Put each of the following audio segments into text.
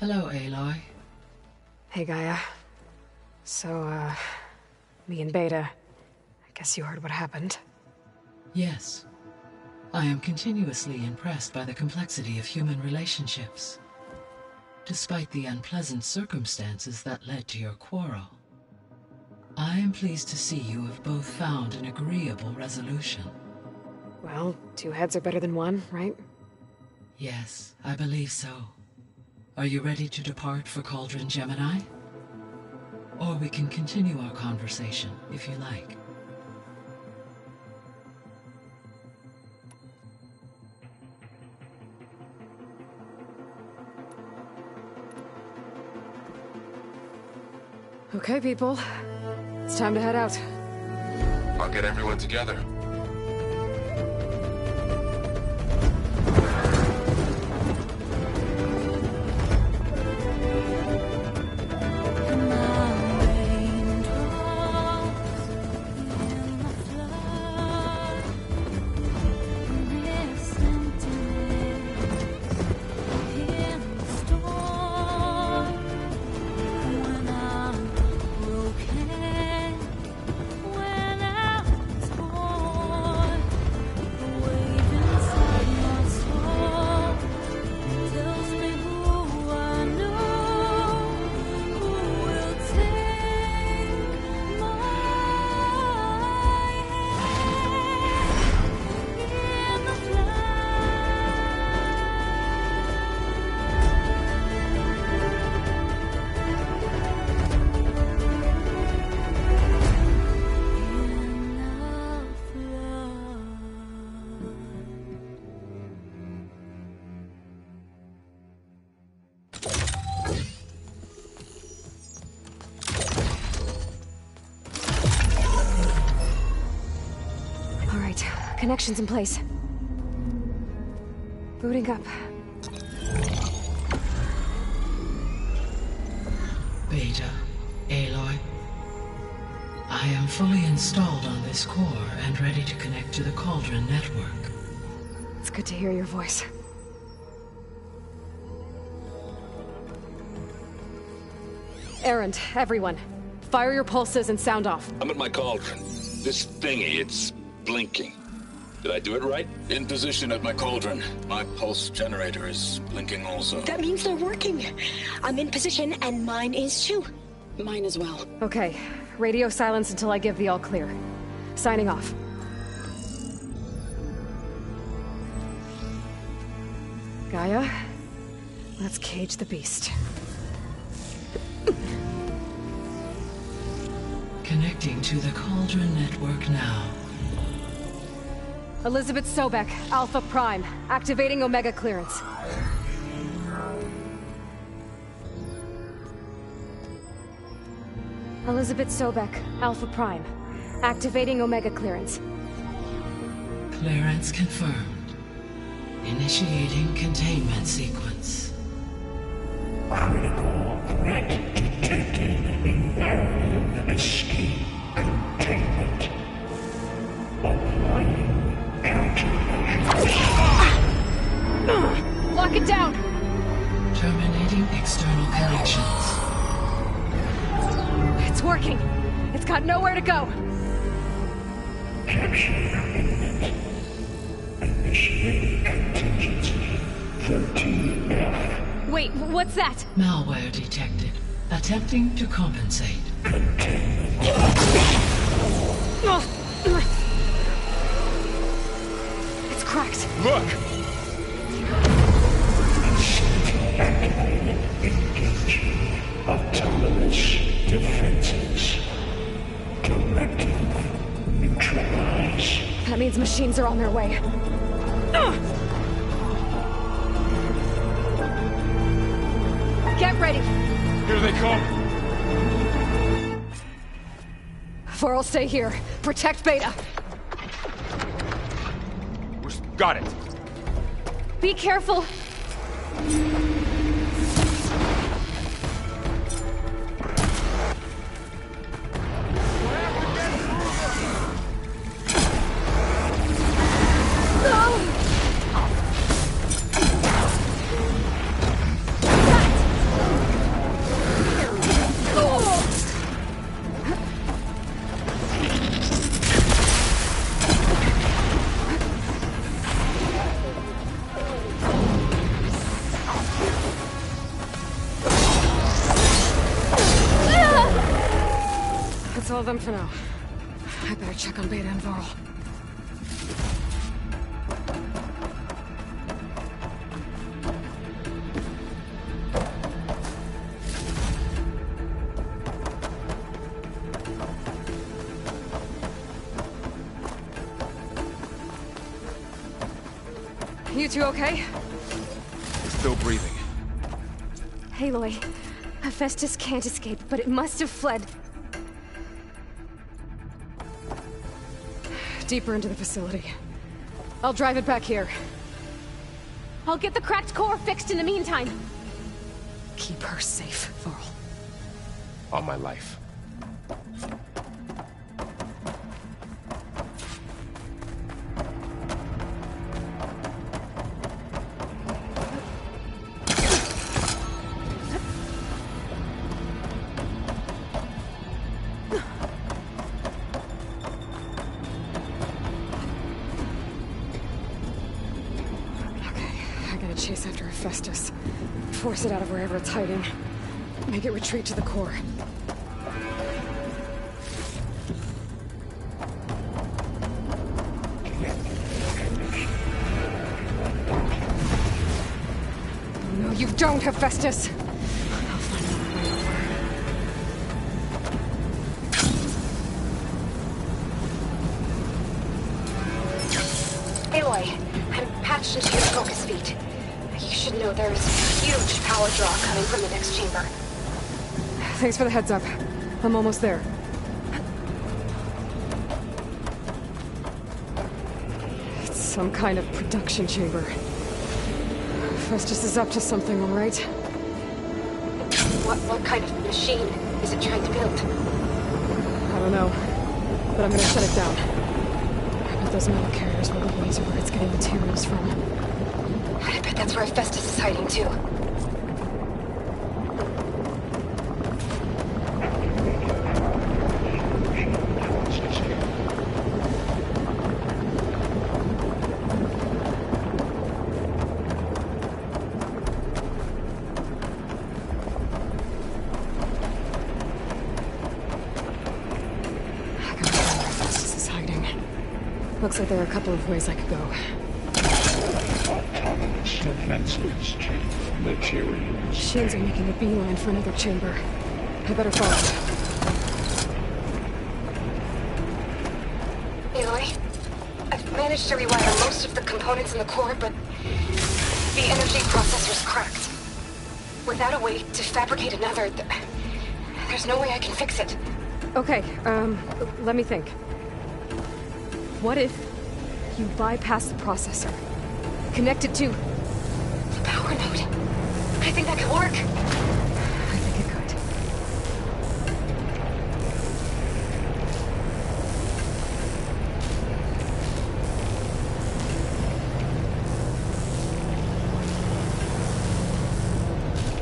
Hello, Aloy. Hey, Gaia. So, me and Beta, I guess you heard what happened. Yes. I am continuously impressed by the complexity of human relationships. Despite the unpleasant circumstances that led to your quarrel, I am pleased to see you have both found an agreeable resolution. Well, two heads are better than one, right? Yes, I believe so. Are you ready to depart for Cauldron Gemini? Or we can continue our conversation, if you like. Okay, people. It's time to head out. I'll get everyone together. Connections in place. Booting up. Beta, Aloy. I am fully installed on this core and ready to connect to the Cauldron network. It's good to hear your voice. Erend, everyone. Fire your pulses and sound off. I'm at my cauldron. This thingy, it's blinking. Did I do it right? In position at my cauldron. My pulse generator is blinking also. That means they're working. I'm in position, and mine is too. Mine as well. Okay. Radio silence until I give the all clear. Signing off. Gaia, let's cage the beast. Connecting to the Cauldron network now. Elizabeth Sobek, Alpha Prime, activating Omega clearance. Elizabeth Sobek, Alpha Prime, activating Omega clearance. Clearance confirmed. Initiating containment sequence. Critical threat detected in area escape containment. Applying Lock it down! Terminating external connections. It's working. It's got nowhere to go. Capture imminent. Initiating contingency 13F. Wait, what's that? Malware detected. Attempting to compensate. It's cracked. Look! Activated. Engaging autonomous defenses. Directive. Neutralize. That means machines are on their way. Get ready. Here they come! For'll stay here. Protect Beta. Got it! Be careful. follow them for now. I better check on Beta and Varl. You two okay? Still breathing. Aloy, Hephaestus can't escape, but it must have fled. Deeper into the facility. I'll drive it back here. I'll get the cracked core fixed in the meantime. Keep her safe, Varl. All my life. Chase after Hephaestus. Force it out of wherever it's hiding. Make it retreat to the core. No, you don't, Hephaestus! I'll find another way over. Aloy, I'm patched into your focus feed. You should know there's huge power draw coming from the next chamber. Thanks for the heads up. I'm almost there. It's some kind of production chamber. Festus is up to something, all right? What kind of machine is it trying to build? I don't know, but I'm gonna shut it down. I bet those metal carriers will lead me to where it's getting materials from. I bet that's where Hephaestus is hiding too. I gotta find where Hephaestus is hiding. Looks like there are a couple of ways I could go. Autonomous defenses chamber materials. Shins are making a beeline for another chamber. I better follow. Aloy, I've managed to rewire most of the components in the core, but the energy processor's cracked. Without a way to fabricate another, there's no way I can fix it. Okay, let me think. What if you bypass the processor? Connect it to The power node. I think that could work. I think it could.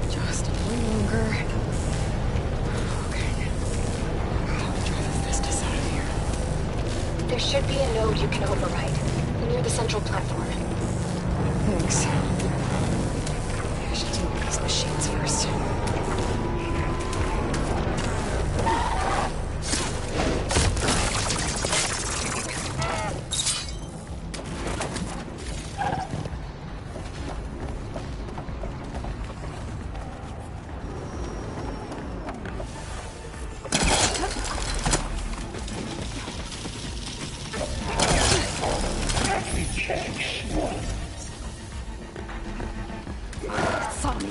Just a little longer. Okay. How to drive Hephaestus out of here. There should be a node you can override near the central platform. Thanks. I should deal with these machines first. It saw me.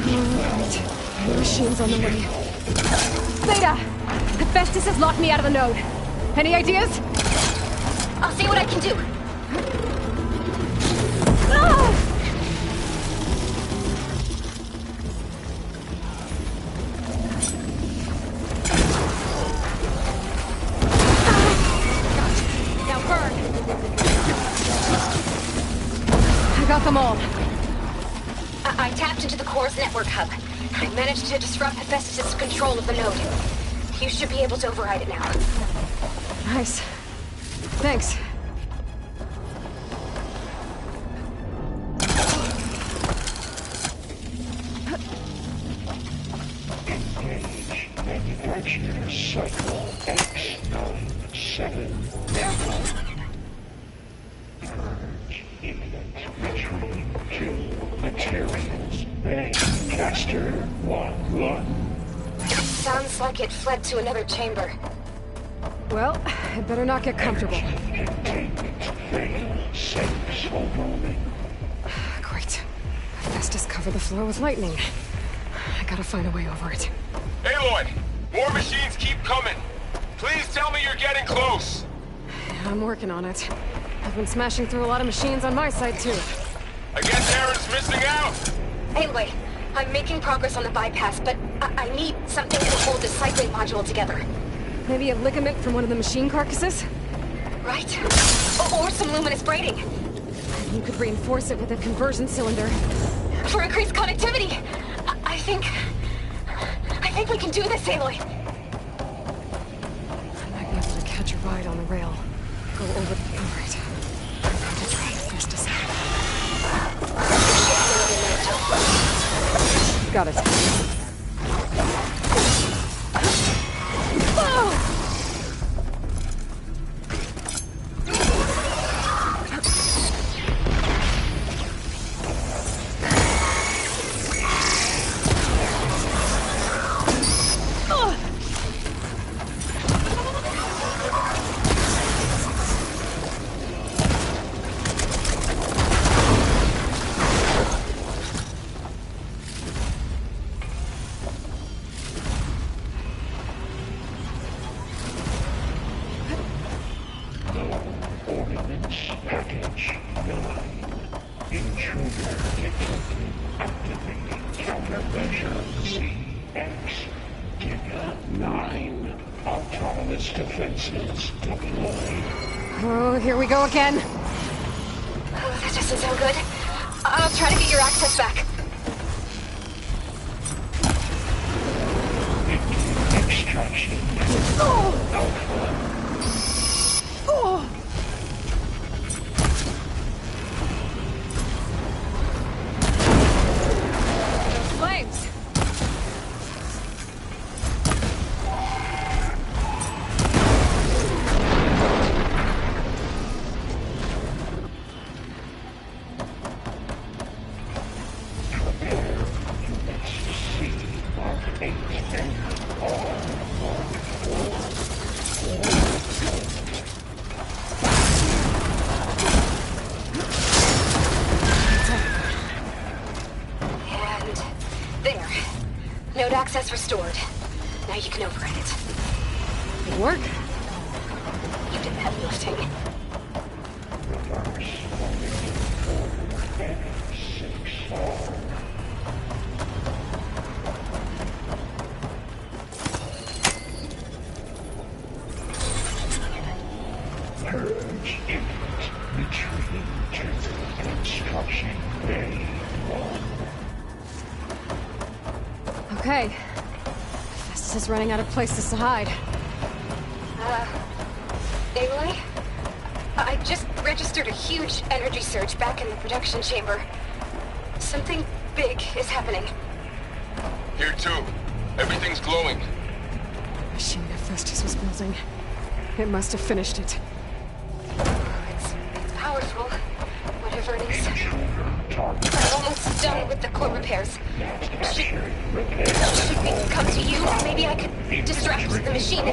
Alright. Machines on the way. Zeta! Hephaestus has locked me out of the node. Any ideas? I'll see what I can do. Ah! Now burn! I got them all. I tapped into the core's network hub. I managed to disrupt Hephaestus' control of the node. You should be able to override it now. Nice. Thanks. Engage manufacturer cycle X97. Purge imminent retreat to materials. Caster 1-1. Sounds like it fled to another chamber. Well, I'd better not get comfortable. Containment fail. Safe overwhelming. Great. Hephaestus covered the floor with lightning. I gotta find a way over it. Aloy! More machines keep coming! Please tell me you're getting close! I'm working on it. I've been smashing through a lot of machines on my side, too. I guess Aaron's missing out! Anyway, I'm making progress on the bypass, but I need something to hold the cycling module together. Maybe a ligament from one of the machine carcasses? Right? Or some luminous braiding. You could reinforce it with a conversion cylinder. For increased connectivity! I think we can do this, Aloy. I might be able to catch a ride on the rail. Go over the... Alright. I'm going to try Hephaestus out. Got it. Oh! Ordnance package 9. Intruder detected. Activating countermeasure CX. Giga 9. Autonomous defenses deployed. Oh, here we go again. Oh, that doesn't sound good. I'll try to get your access back. Extraction. Alpha. Oh! Flames! And there. Node access restored. Now you can override it. Good work. You did the heavy lifting. Purge imminent. Retreating to construction bay 1. Okay. Hephaestus is running out of places to hide. Aloy? I just registered a huge energy surge back in the production chamber. Something big is happening. Here too. Everything's glowing. Machine Hephaestus was building. It must have finished it. It's powerful, whatever it is. Intruder target. I'm almost done with the core repairs. Should Repair. we come to you? Maybe I could distract the machine.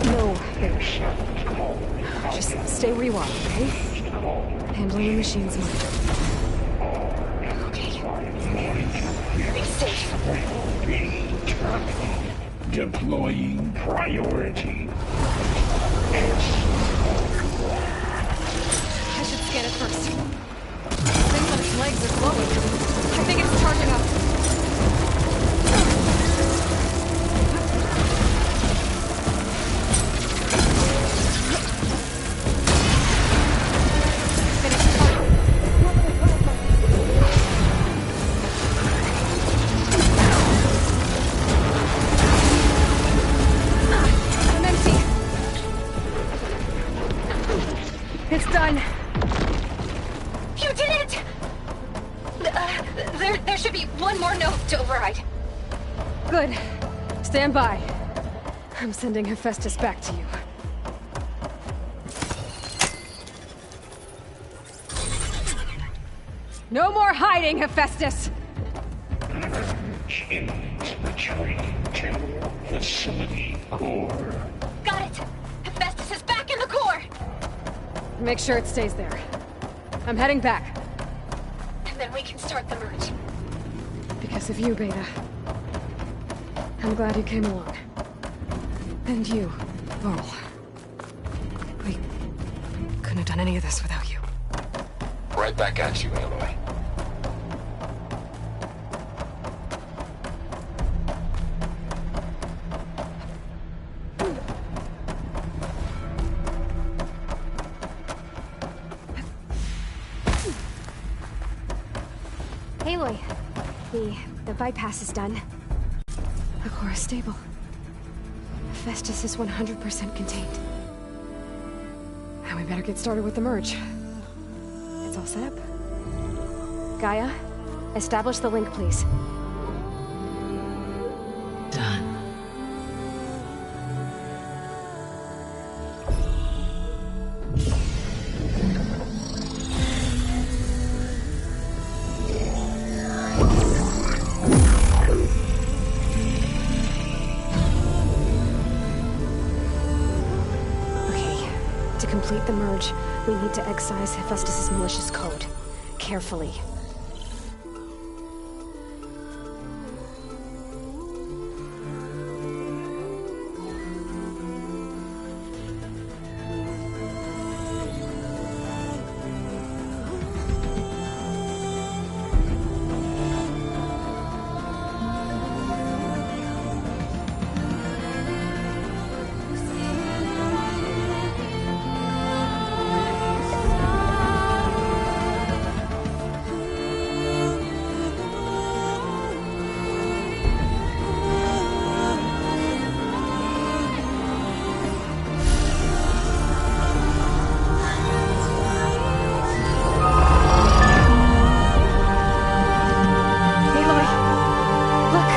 No, here. Just stay where you are, okay? Handling the machines, Mike. Okay. Be safe. Deploying priority. I should scan it first. Things on its legs are glowing. I think it's charging up. I'm empty. It's done. You did it! There should be one more note to override. Good. Stand by. I'm sending Hephaestus back to you. No more hiding, Hephaestus! Retreating to facility core. Got it! Hephaestus is back in the core! Make sure it stays there. I'm heading back. And then we can start the merge. Because of you, Beta. I'm glad you came along. And you, Varl. We couldn't have done any of this without you. Right back at you, Aloy. Aloy, the bypass is done. The core is stable. Hephaestus is 100% contained. And we better get started with the merge. It's all set up. Gaia, establish the link, please. Done. Okay, to complete the merge, we need to excise Hephaestus' malicious code. Carefully. Aloy! Look!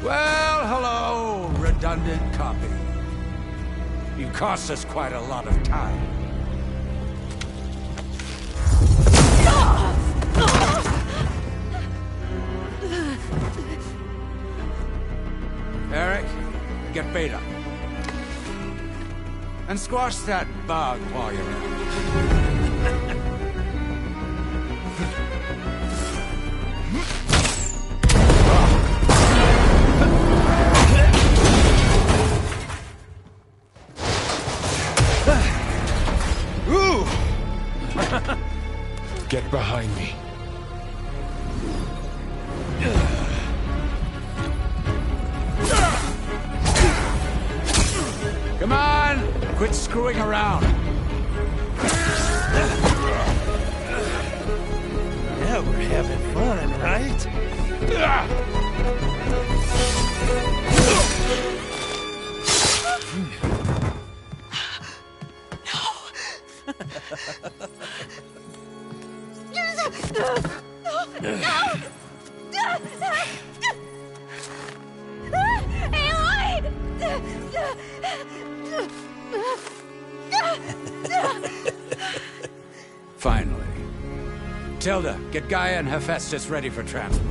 Well, hello, redundant copy. You cost us quite a lot of time. Eric, get Beta. And squash that bug while you're at it. Ooh! Get behind me. Come on! Quit screwing around. Yeah, we're having fun, right? No! Tilda, get Gaia and Hephaestus ready for transport.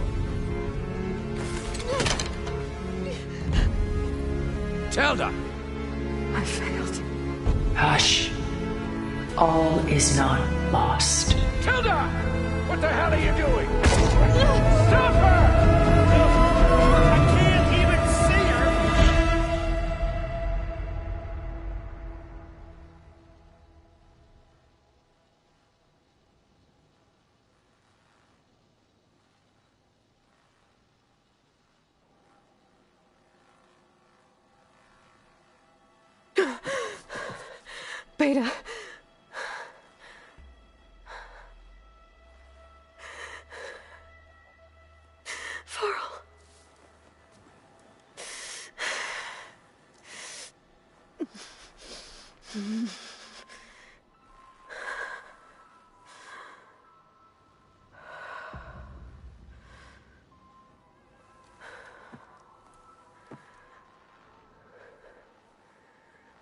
Tilda! I failed. Hush. All is not lost. Tilda! What the hell are you doing? Stop her! I can't even see her! Beta. Varl.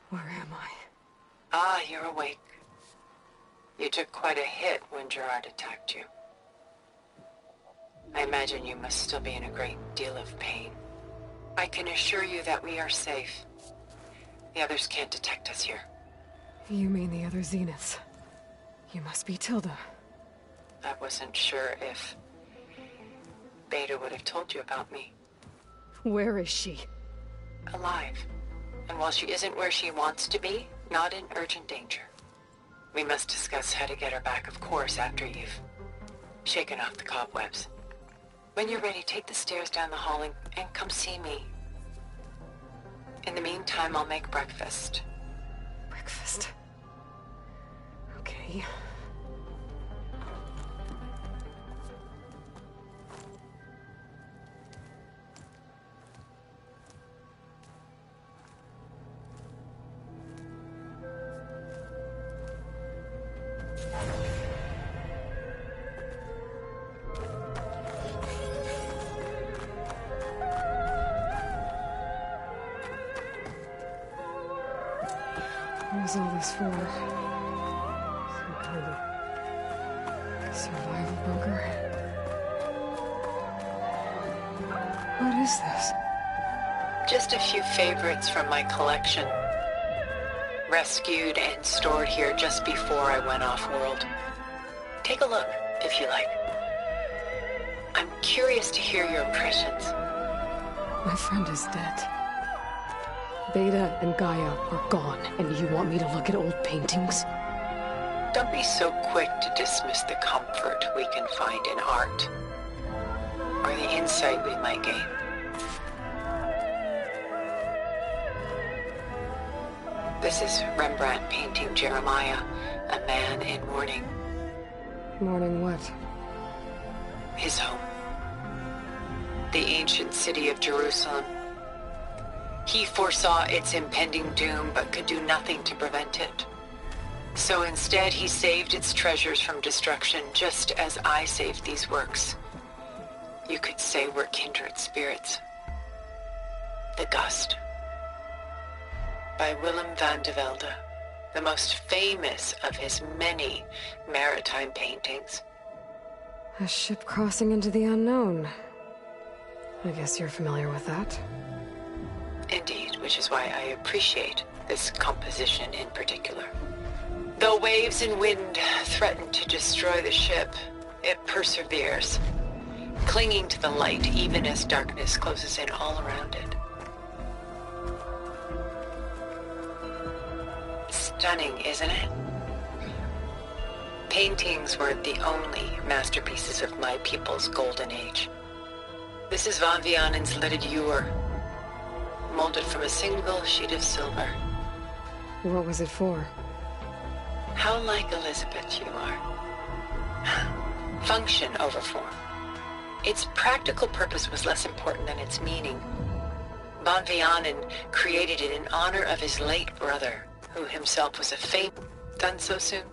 Where am I? Ah, you're awake. You took quite a hit when Gerard attacked you. I imagine you must still be in a great deal of pain. I can assure you that we are safe. The others can't detect us here. You mean the other Zeniths? You must be Tilda. I wasn't sure if Beta would have told you about me. Where is she? Alive. And while she isn't where she wants to be, not in urgent danger. We must discuss how to get her back, of course, after you've shaken off the cobwebs. When you're ready, take the stairs down the hall and come see me. In the meantime, I'll make breakfast. Breakfast. Okay. What was all this for? Some kind of survival bunker? What is this? Just a few favorites from my collection. Rescued and stored here just before I went off-world. Take a look, if you like. I'm curious to hear your impressions. My friend is dead. Beta and Gaia are gone, and you want me to look at old paintings? Don't be so quick to dismiss the comfort we can find in art, or the insight we might gain. This is Rembrandt painting Jeremiah, a man in mourning. Mourning what? His home. The ancient city of Jerusalem. He foresaw its impending doom, but could do nothing to prevent it. So instead, he saved its treasures from destruction, just as I saved these works. You could say we're kindred spirits. The Gust. By Willem van de Velde, the most famous of his many maritime paintings. A ship crossing into the unknown. I guess you're familiar with that. Indeed, which is why I appreciate this composition in particular. Though waves and wind threaten to destroy the ship, it perseveres, clinging to the light even as darkness closes in all around it. Stunning, isn't it? Paintings were the only masterpieces of my people's golden age. This is Van Vianen's Lidded Ewer, molded from a single sheet of silver. What was it for? How like Elizabeth you are. Function over form. Its practical purpose was less important than its meaning. Van Vianen created it in honor of his late brother, who himself was a fate. Done so soon?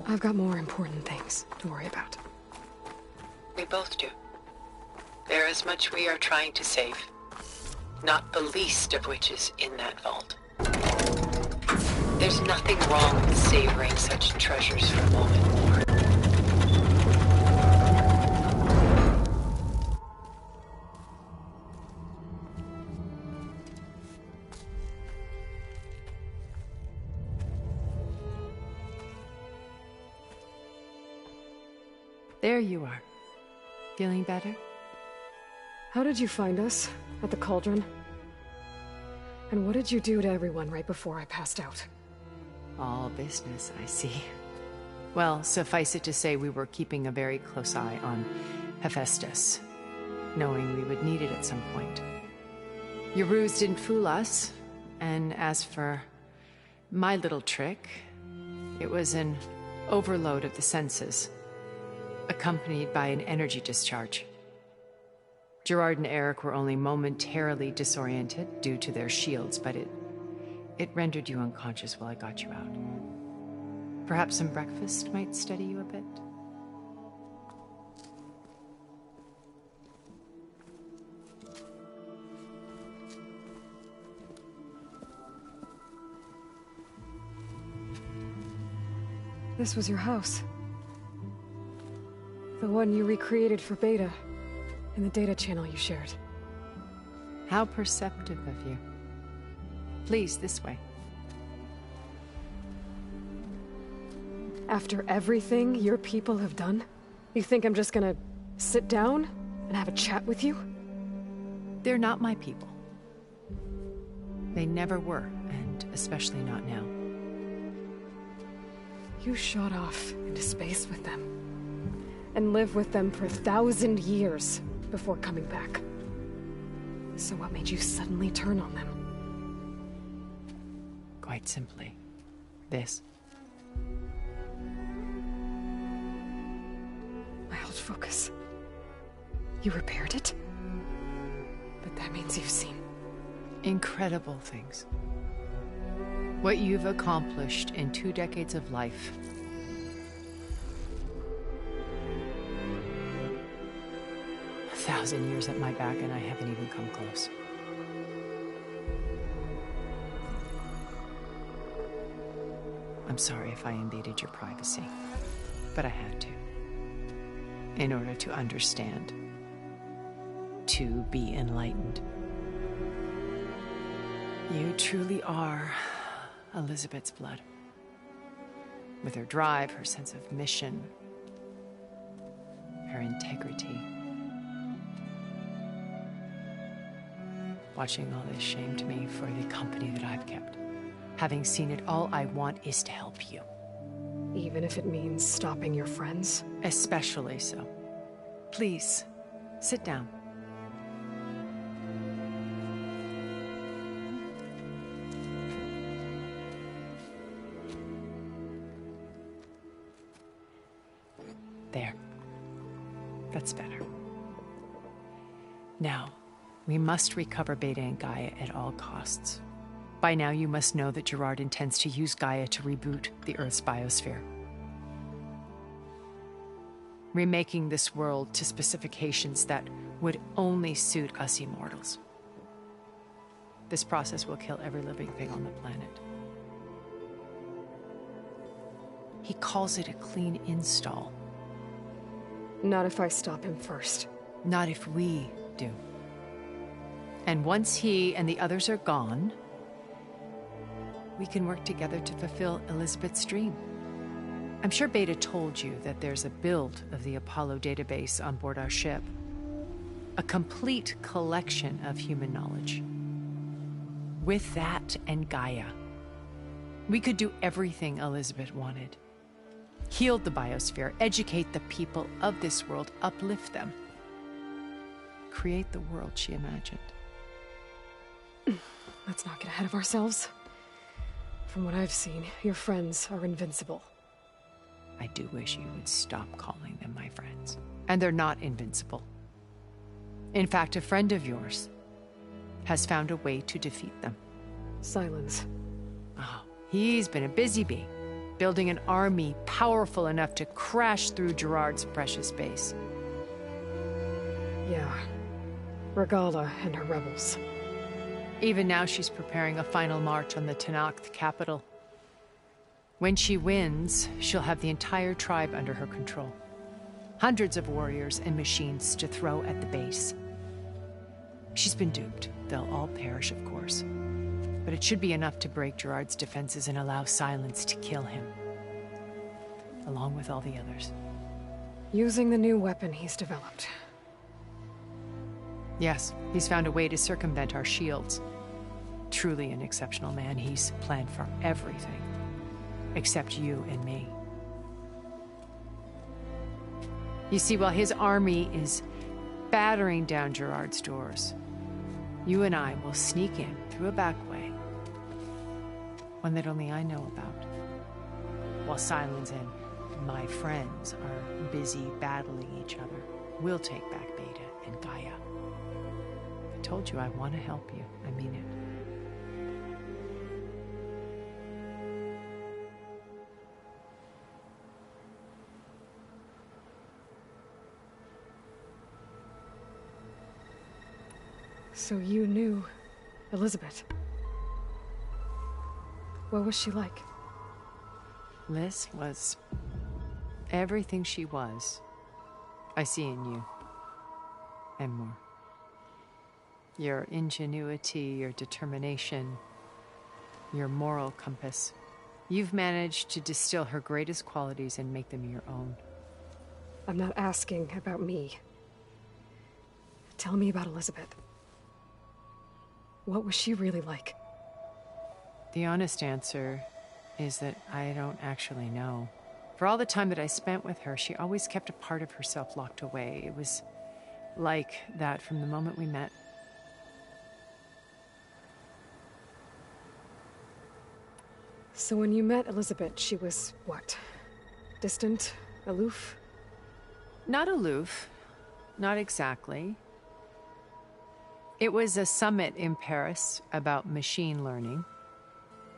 I've got more important things to worry about. We both do. There is much we are trying to save. Not the least of which is in that vault. There's nothing wrong with savoring such treasures for a moment more. There you are. Feeling better? How did you find us? At the Cauldron? And what did you do to everyone right before I passed out? All business, I see. Well, suffice it to say we were keeping a very close eye on Hephaestus, knowing we would need it at some point. Your ruse didn't fool us, and as for my little trick, it was an overload of the senses, accompanied by an energy discharge. Gerard and Eric were only momentarily disoriented due to their shields, but it rendered you unconscious while I got you out. Perhaps some breakfast might steady you a bit? This was your house. The one you recreated for Beta, in the data channel you shared. How perceptive of you. Please, this way. After everything your people have done, you think I'm just gonna sit down and have a chat with you? They're not my people. They never were, and especially not now. You shot off into space with them, and lived with them for 1,000 years before coming back. So what made you suddenly turn on them? Quite simply, this. My old focus. You repaired it? But that means you've seen incredible things. What you've accomplished in 2 decades of life. A 1,000 years at my back and I haven't even come close. I'm sorry if I invaded your privacy, but I had to. In order to understand. To be enlightened. You truly are Elizabeth's blood. With her drive, her sense of mission, her integrity. Watching all this shamed me for the company that I've kept. Having seen it, all I want is to help you. Even if it means stopping your friends? Especially so. Please, sit down. There. That's better. Now, we must recover Beta and Gaia at all costs. By now, you must know that Gerard intends to use Gaia to reboot the Earth's biosphere. Remaking this world to specifications that would only suit us immortals. This process will kill every living thing on the planet. He calls it a clean install. Not if I stop him first. Not if we do. And once he and the others are gone, we can work together to fulfill Elizabeth's dream. I'm sure Beta told you that there's a build of the Apollo database on board our ship. A complete collection of human knowledge. With that and Gaia, we could do everything Elizabeth wanted. Heal the biosphere, educate the people of this world, uplift them. Create the world she imagined. Let's not get ahead of ourselves. From what I've seen, your friends are invincible. I do wish you would stop calling them my friends. And they're not invincible. In fact, a friend of yours has found a way to defeat them. Sylens. Oh, he's been a busy bee, building an army powerful enough to crash through Gerard's precious base. Yeah. Regala and her rebels. Even now she's preparing a final march on the Tenakth capital. When she wins, she'll have the entire tribe under her control. Hundreds of warriors and machines to throw at the base. She's been duped. They'll all perish, of course. But it should be enough to break Gerard's defenses and allow Sylens to kill him. Along with all the others. Using the new weapon he's developed. Yes, he's found a way to circumvent our shields. Truly an exceptional man. He's planned for everything. Except you and me. You see, while his army is battering down Gerard's doors, you and I will sneak in through a back way. One that only I know about. While Sylens and my friends are busy battling each other, we'll take back Beta and Gaia. I told you I want to help you. I mean it. So you knew Elizabeth. What was she like? Liz was everything she was. I see in you. And more. Your ingenuity, your determination, your moral compass. You've managed to distill her greatest qualities and make them your own. I'm not asking about me. Tell me about Elizabeth. What was she really like? The honest answer is that I don't actually know. For all the time that I spent with her, she always kept a part of herself locked away. It was like that from the moment we met. So when you met Elizabeth, she was what? Distant? Aloof? Not aloof. Not exactly. It was a summit in Paris about machine learning,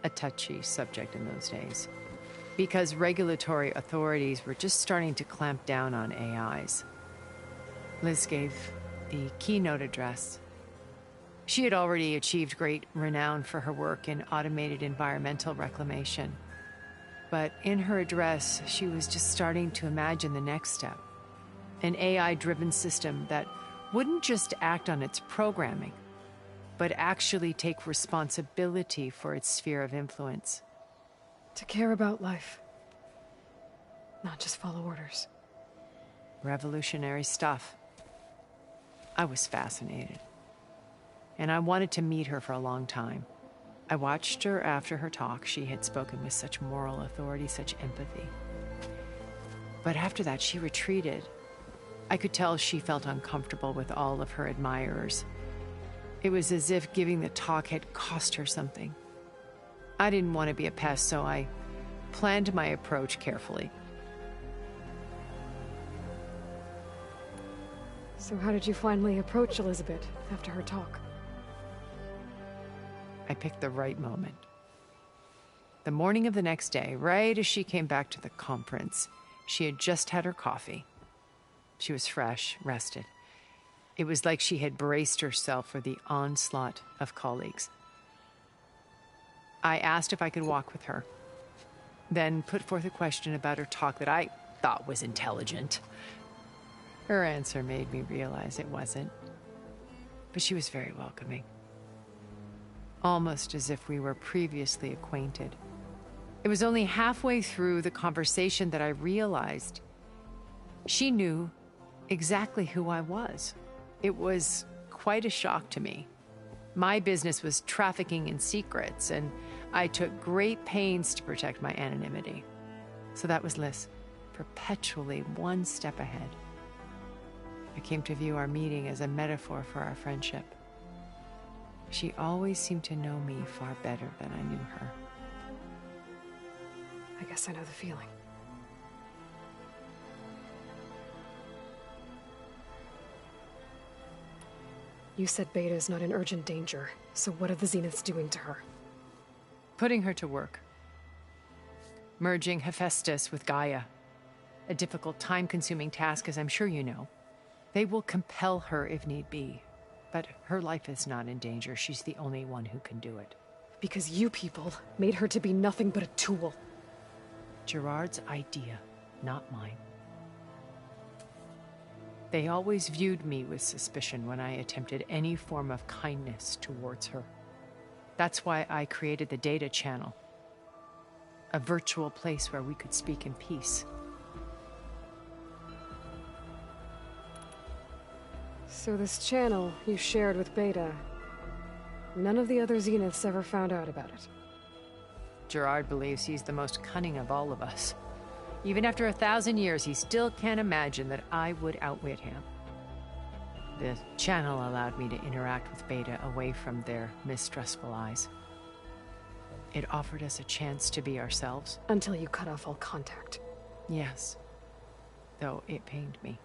a touchy subject in those days, because regulatory authorities were just starting to clamp down on AIs. Liz gave the keynote address. She had already achieved great renown for her work in automated environmental reclamation. But in her address, she was just starting to imagine the next step, an AI-driven system that wouldn't just act on its programming, but actually take responsibility for its sphere of influence. To care about life, not just follow orders. Revolutionary stuff. I was fascinated. And I wanted to meet her for a long time. I watched her after her talk. She had spoken with such moral authority, such empathy. But after that, she retreated. I could tell she felt uncomfortable with all of her admirers. It was as if giving the talk had cost her something. I didn't want to be a pest, so I planned my approach carefully. So how did you finally approach Elizabeth after her talk? I picked the right moment. The morning of the next day, right as she came back to the conference, she had just had her coffee. She was fresh, rested. It was like she had braced herself for the onslaught of colleagues. I asked if I could walk with her, then put forth a question about her talk that I thought was intelligent. Her answer made me realize it wasn't, but she was very welcoming. Almost as if we were previously acquainted. It was only halfway through the conversation that I realized she knew exactly who I was. It was quite a shock to me. My business was trafficking in secrets, and I took great pains to protect my anonymity. So that was Liz, perpetually one step ahead. I came to view our meeting as a metaphor for our friendship. She always seemed to know me far better than I knew her. I guess I know the feeling. You said Beta is not in urgent danger, so what are the Zeniths doing to her? Putting her to work. Merging Hephaestus with Gaia. A difficult, time-consuming task, as I'm sure you know. They will compel her if need be. But her life is not in danger. She's the only one who can do it. Because you people made her to be nothing but a tool. Gerard's idea, not mine. They always viewed me with suspicion when I attempted any form of kindness towards her. That's why I created the data channel. A virtual place where we could speak in peace. So this channel you shared with Beta, none of the other Zeniths ever found out about it. Gerard believes he's the most cunning of all of us. Even after 1,000 years, he still can't imagine that I would outwit him. The channel allowed me to interact with Beta away from their mistrustful eyes. It offered us a chance to be ourselves. Until you cut off all contact. Yes. Though it pained me.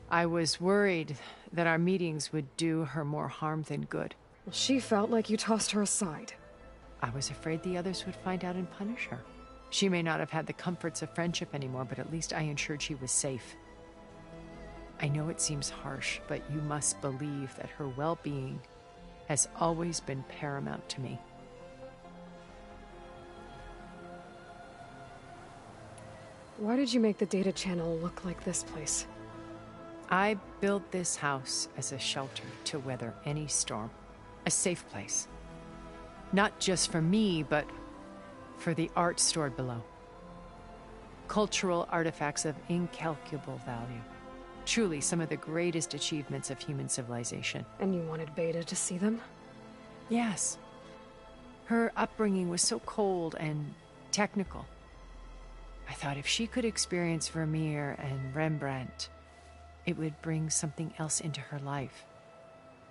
I was worried that our meetings would do her more harm than good. Well, she felt like you tossed her aside. I was afraid the others would find out and punish her. She may not have had the comforts of friendship anymore, but at least I ensured she was safe. I know it seems harsh, but you must believe that her well-being has always been paramount to me. Why did you make the data channel look like this place? I built this house as a shelter to weather any storm. A safe place. Not just for me, but for the art stored below. Cultural artifacts of incalculable value. Truly some of the greatest achievements of human civilization. And you wanted Beta to see them? Yes. Her upbringing was so cold and technical. I thought if she could experience Vermeer and Rembrandt, it would bring something else into her life.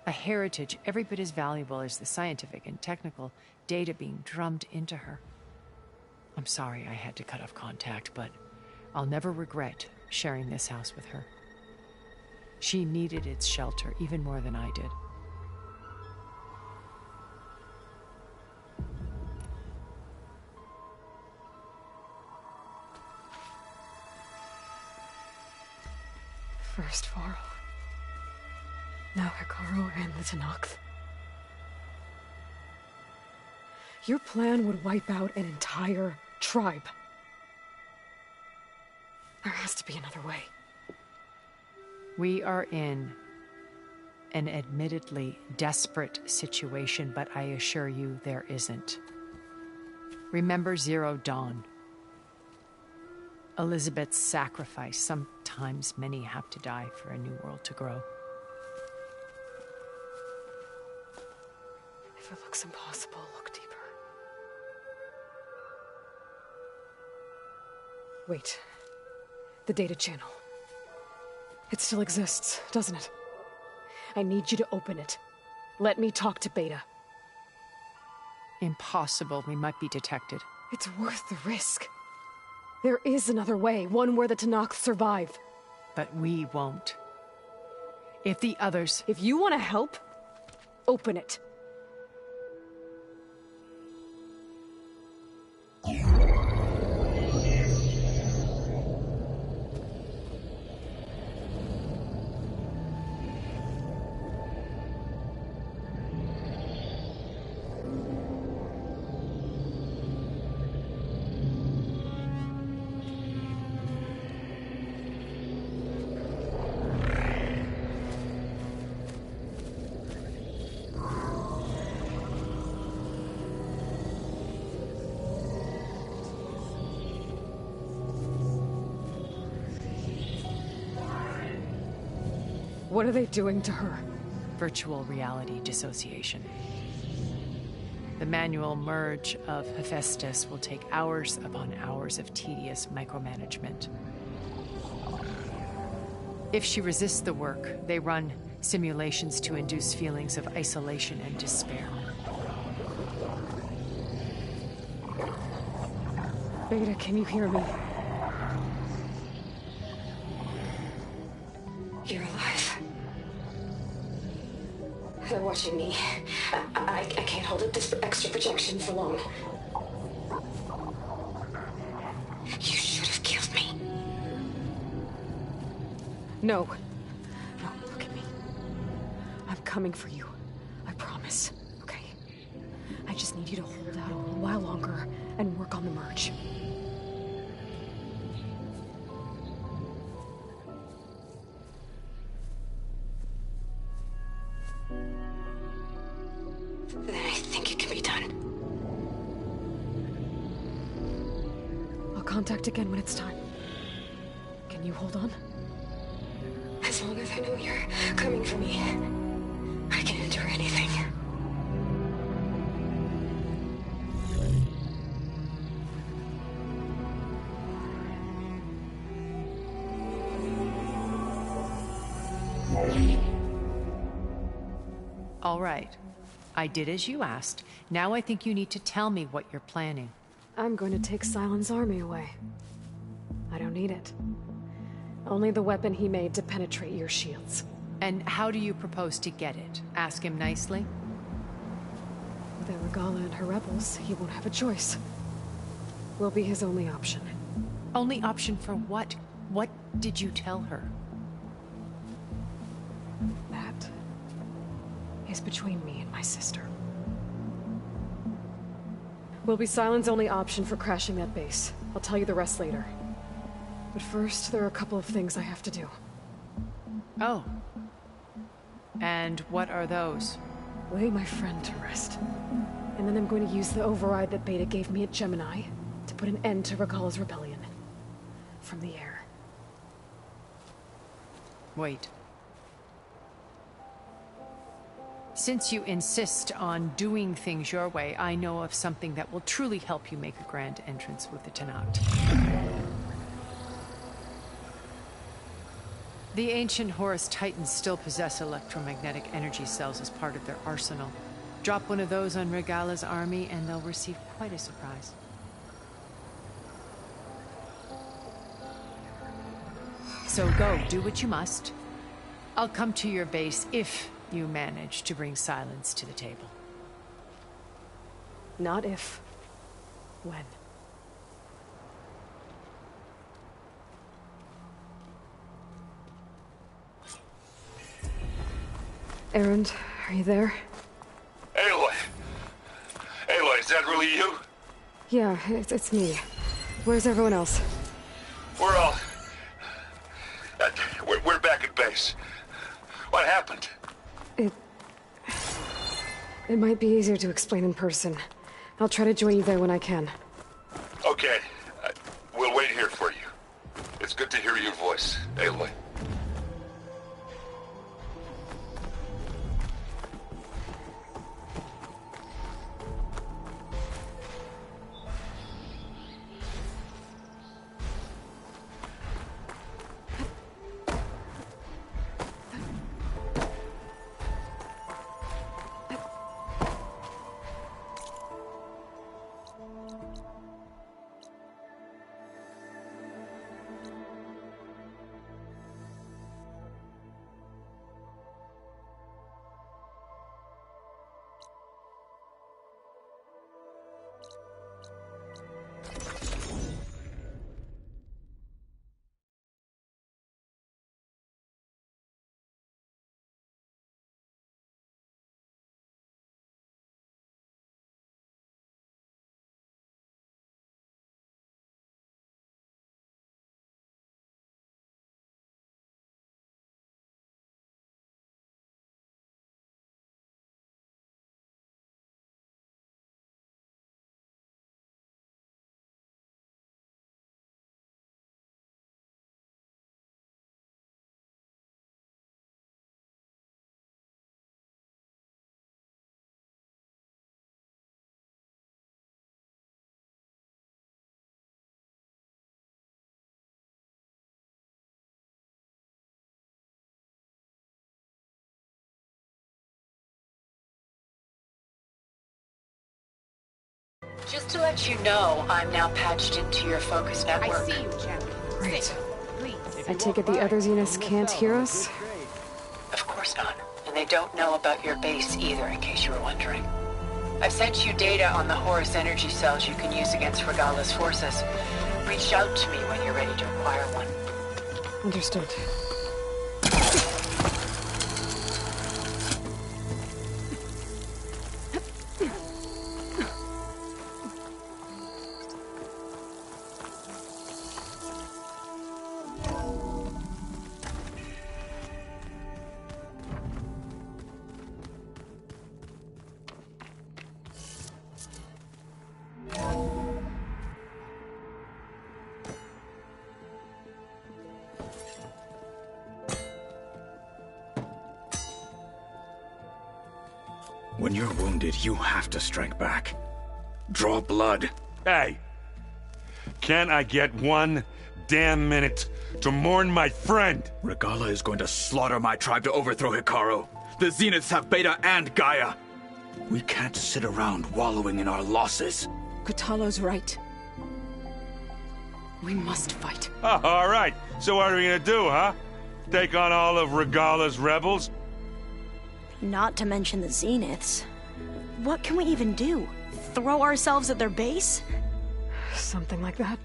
A heritage every bit as valuable as the scientific and technical data being drummed into her. I'm sorry I had to cut off contact, but I'll never regret sharing this house with her. She needed its shelter even more than I did. First Varl. Now Hekarro and the Tenakth. Your plan would wipe out an entire tribe. There has to be another way. We are in an admittedly desperate situation, but I assure you there isn't. Remember Zero Dawn. Elizabeth's sacrifice. Sometimes many have to die for a new world to grow. If it looks impossible, look deeper. Wait. The data channel. It still exists, doesn't it? I need you to open it. Let me talk to Beta. Impossible. We might be detected. It's worth the risk. There is another way, one where the Tenakth survive. But we won't. If the others... If you want to help, open it. What are they doing to her? Virtual reality dissociation. The manual merge of Hephaestus will take hours upon hours of tedious micromanagement. If she resists the work, they run simulations to induce feelings of isolation and despair. Beta, can you hear me? You're alive. They're watching me. I can't hold up this extra projection for long. You should have killed me. No. No, look at me. I'm coming for you. I promise. Okay? I just need you to hold out a little while longer and work on the merge. Then I think it can be done. I'll contact again when it's time. Can you hold on? As long as I know you're coming for me. I can endure anything. All right. I did as you asked. Now I think you need to tell me what you're planning. I'm going to take Sylens' army away. I don't need it. Only the weapon he made to penetrate your shields. And how do you propose to get it? Ask him nicely? With Regalla and her rebels, he won't have a choice. We'll be his only option. Only option for what? What did you tell her? That is between me and my sister. Will be Sylens' only option for crashing that base. I'll tell you the rest later. But first, there are a couple of things I have to do. Oh. And what are those? Lay my friend to rest. And then I'm going to use the override that Beta gave me at Gemini to put an end to Regalla's rebellion. From the air. Wait. Since you insist on doing things your way, I know of something that will truly help you make a grand entrance with the Tenat. The ancient Horus Titans still possess electromagnetic energy cells as part of their arsenal. Drop one of those on Regalla's army and they'll receive quite a surprise. So go, do what you must. I'll come to your base if you manage to bring Sylens to the table. Not if. When. Erend, are you there? Aloy! Aloy, is that really you? Yeah, it's me. Where's everyone else? We're all... We're back at base. What happened? It might be easier to explain in person. I'll try to join you there when I can. Okay. We'll wait here for you. It's good to hear your voice, Aloy. Just to let you know, I'm now patched into your focus network. I see you, champion. Great. I take it the other Zeniths can't hear us? Of course not. And they don't know about your base either, in case you were wondering. I've sent you data on the Horus energy cells you can use against Regalla's forces. Reach out to me when you're ready to acquire one. Understood. When you're wounded, you have to strike back. Draw blood. Hey! Can't I get one damn minute to mourn my friend? Regalla is going to slaughter my tribe to overthrow Hekarro. The Zeniths have Beta and Gaia. We can't sit around wallowing in our losses. Kotallo's right. We must fight. Oh, all right. So what are we gonna do, huh? Take on all of Regalla's rebels? Not to mention the Zeniths. What can we even do? Throw ourselves at their base? Something like that.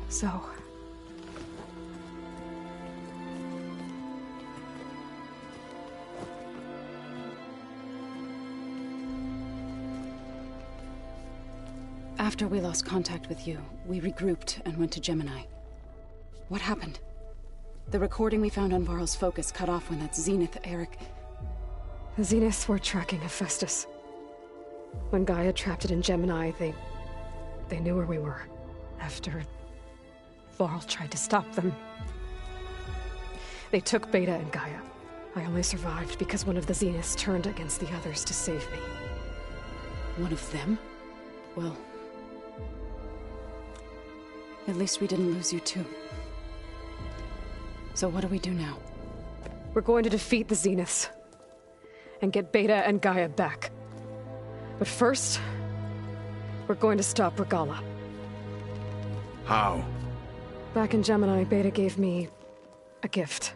So... After we lost contact with you, we regrouped and went to Gemini. What happened? The recording we found on Varl's focus cut off when that Zenith, Eric... The Zeniths were tracking Hephaestus. When Gaia trapped it in Gemini, they knew where we were. After... Varl tried to stop them. They took Beta and Gaia. I only survived because one of the Zeniths turned against the others to save me. One of them? Well... At least we didn't lose you too. So what do we do now? We're going to defeat the Zeniths. And get Beta and Gaia back. But first... we're going to stop Regalla. How? Back in Gemini, Beta gave me... a gift.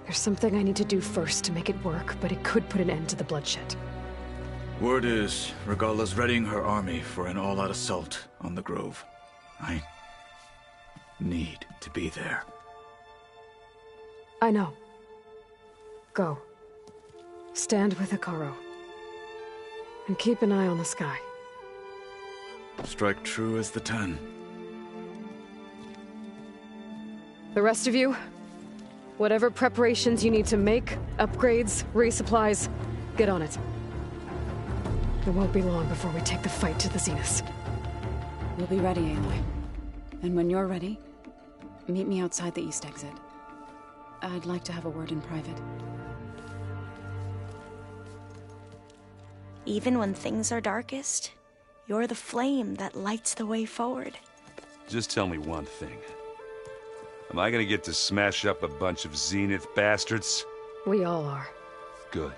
There's something I need to do first to make it work, but it could put an end to the bloodshed. Word is, Regalla's readying her army for an all-out assault on the Grove. I... need to be there. I know. Go. Stand with Hekarro. And keep an eye on the sky. Strike true as the 10. The rest of you, whatever preparations you need to make, upgrades, resupplies, get on it. It won't be long before we take the fight to the Zeniths. We'll be ready, Aloy. And when you're ready, meet me outside the east exit. I'd like to have a word in private. Even when things are darkest, you're the flame that lights the way forward. Just tell me one thing. Am I gonna get to smash up a bunch of Zenith bastards? We all are. Good.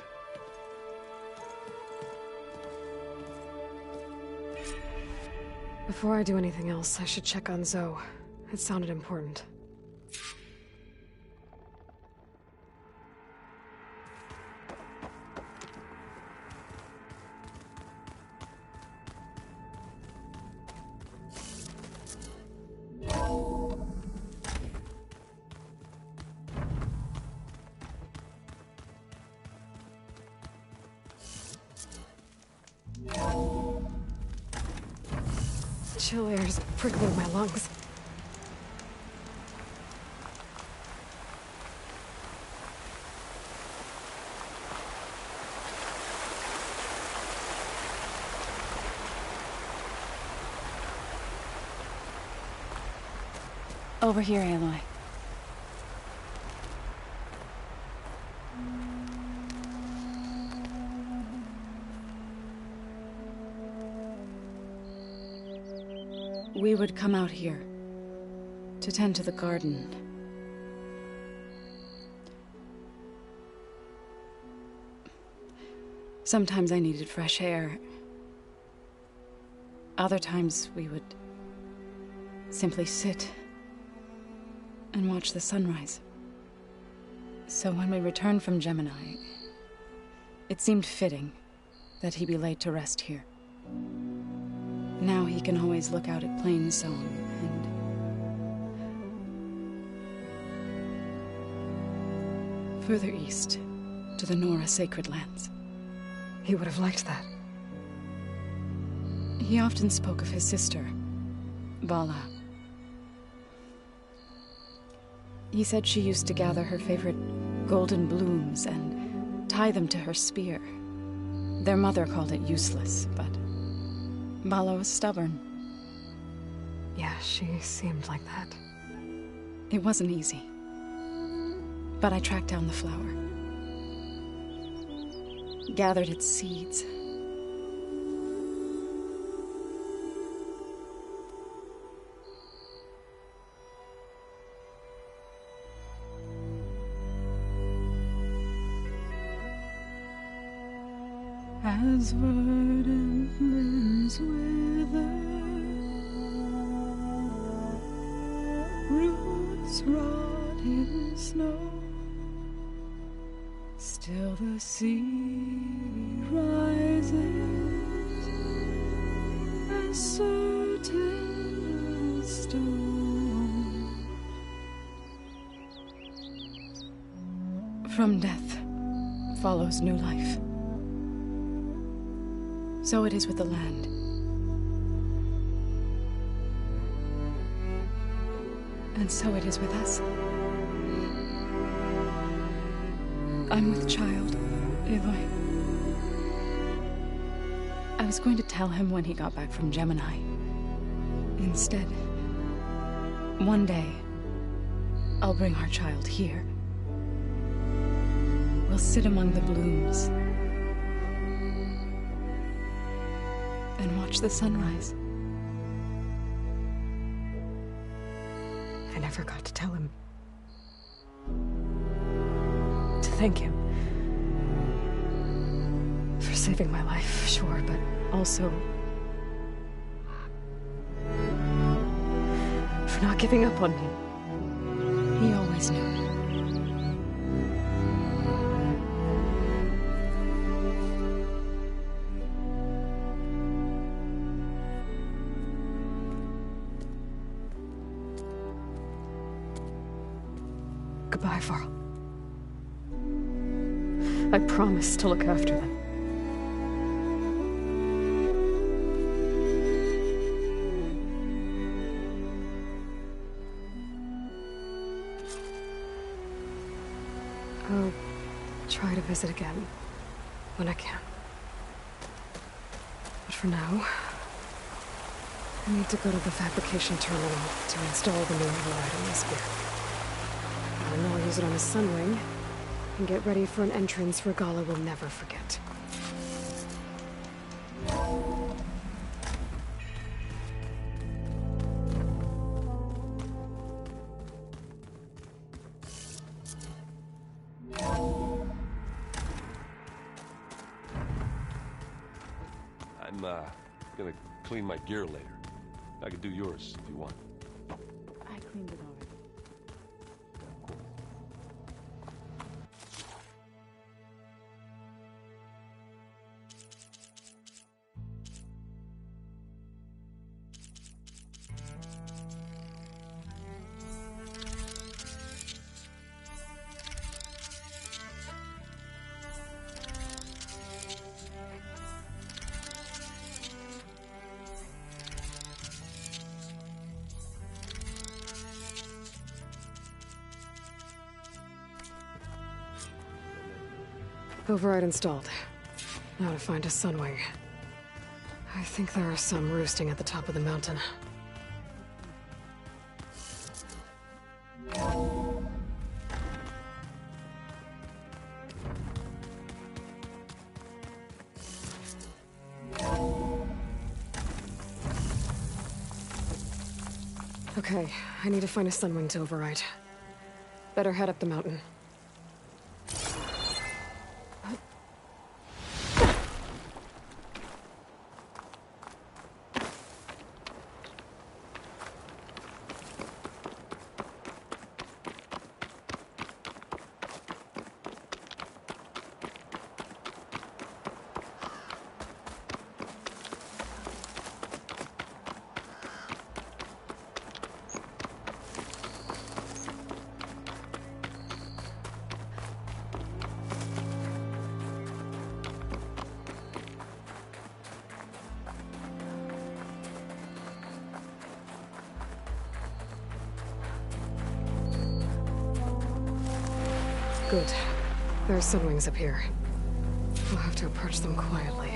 Before I do anything else, I should check on Zoe. It sounded important. Chill air's prickling my lungs. Over here, Aloy. We would come out here to tend to the garden. Sometimes I needed fresh air. Other times we would simply sit and watch the sunrise. So when we returned from Gemini, it seemed fitting that he be laid to rest here. Now he can always look out at Plainsong and further east to the Nora Sacred Lands. He would have liked that. He often spoke of his sister, Vala. He said she used to gather her favorite golden blooms and tie them to her spear. Their mother called it useless, but Vala was stubborn. Yeah, she seemed like that. It wasn't easy. But I tracked down the flower. Gathered its seeds. As verdant limbs wither, roots rot in snow, still the sea rises, as certain as stone. From death follows new life. So it is with the land. And so it is with us. I'm with child, Aloy. I was going to tell him when he got back from Gemini. Instead, one day, I'll bring our child here. We'll sit among the blooms and watch the sunrise. I never got to tell him. To thank him. For saving my life, sure, but also for not giving up on me. He always knew. Goodbye, Varl. I promise to look after them. I'll try to visit again when I can. But for now, I need to go to the fabrication terminal to install the new override on my spear. And I'll use it on a Sunwing, and get ready for an entrance Regalla will never forget. I'm, gonna clean my gear later. I could do yours if you want. I cleaned it already. Override installed. Now to find a Sunwing. I think there are some roosting at the top of the mountain. Okay, I need to find a Sunwing to override. Better head up the mountain. Good. There are Sunwings up here. We'll have to approach them quietly.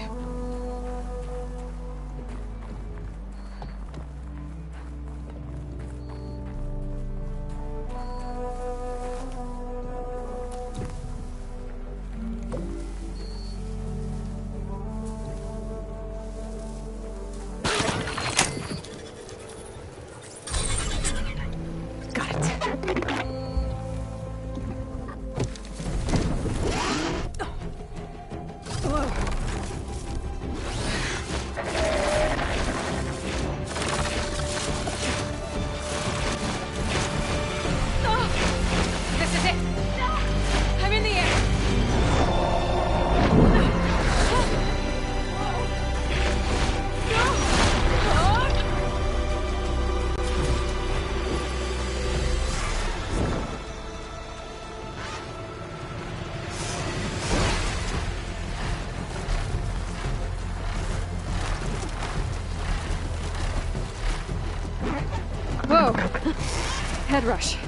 Head rush.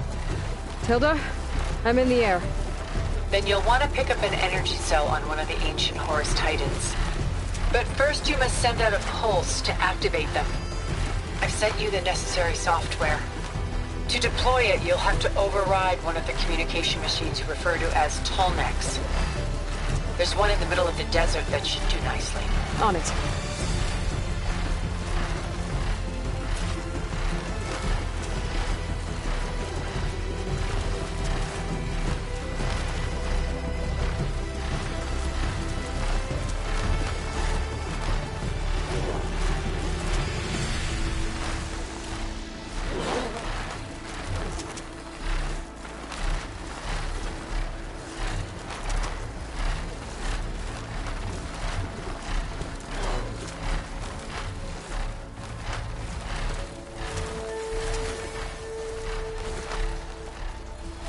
Tilda, I'm in the air. Then you'll want to pick up an energy cell on one of the ancient Horus Titans. But first you must send out a pulse to activate them. I've sent you the necessary software. To deploy it, you'll have to override one of the communication machines you refer to as Tallnecks. There's one in the middle of the desert that should do nicely. On it.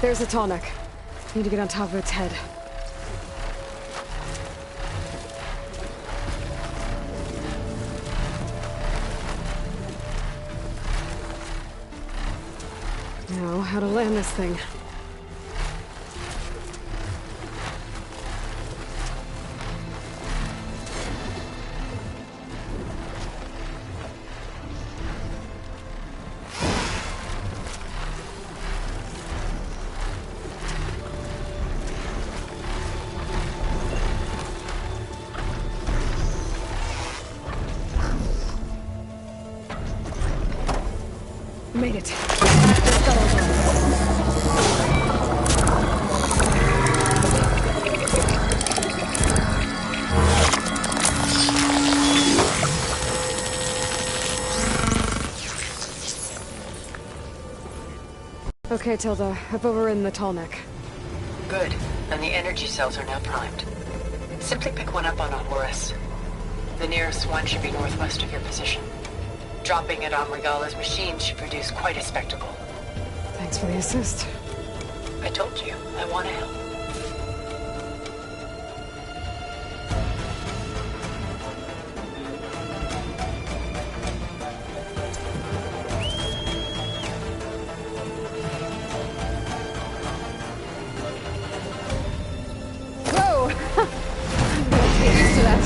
There's a Tallneck. Need to get on top of its head. Now, how to land this thing. Made it. Okay, Tilda. I've overridden the Tallneck. Good. And the energy cells are now primed. Simply pick one up on a Horus. The nearest one should be northwest of your position. Dropping it on Regalla's machine should produce quite a spectacle. Thanks for the assist. I told you, I want to help. Whoa! I'm gonna get used to that.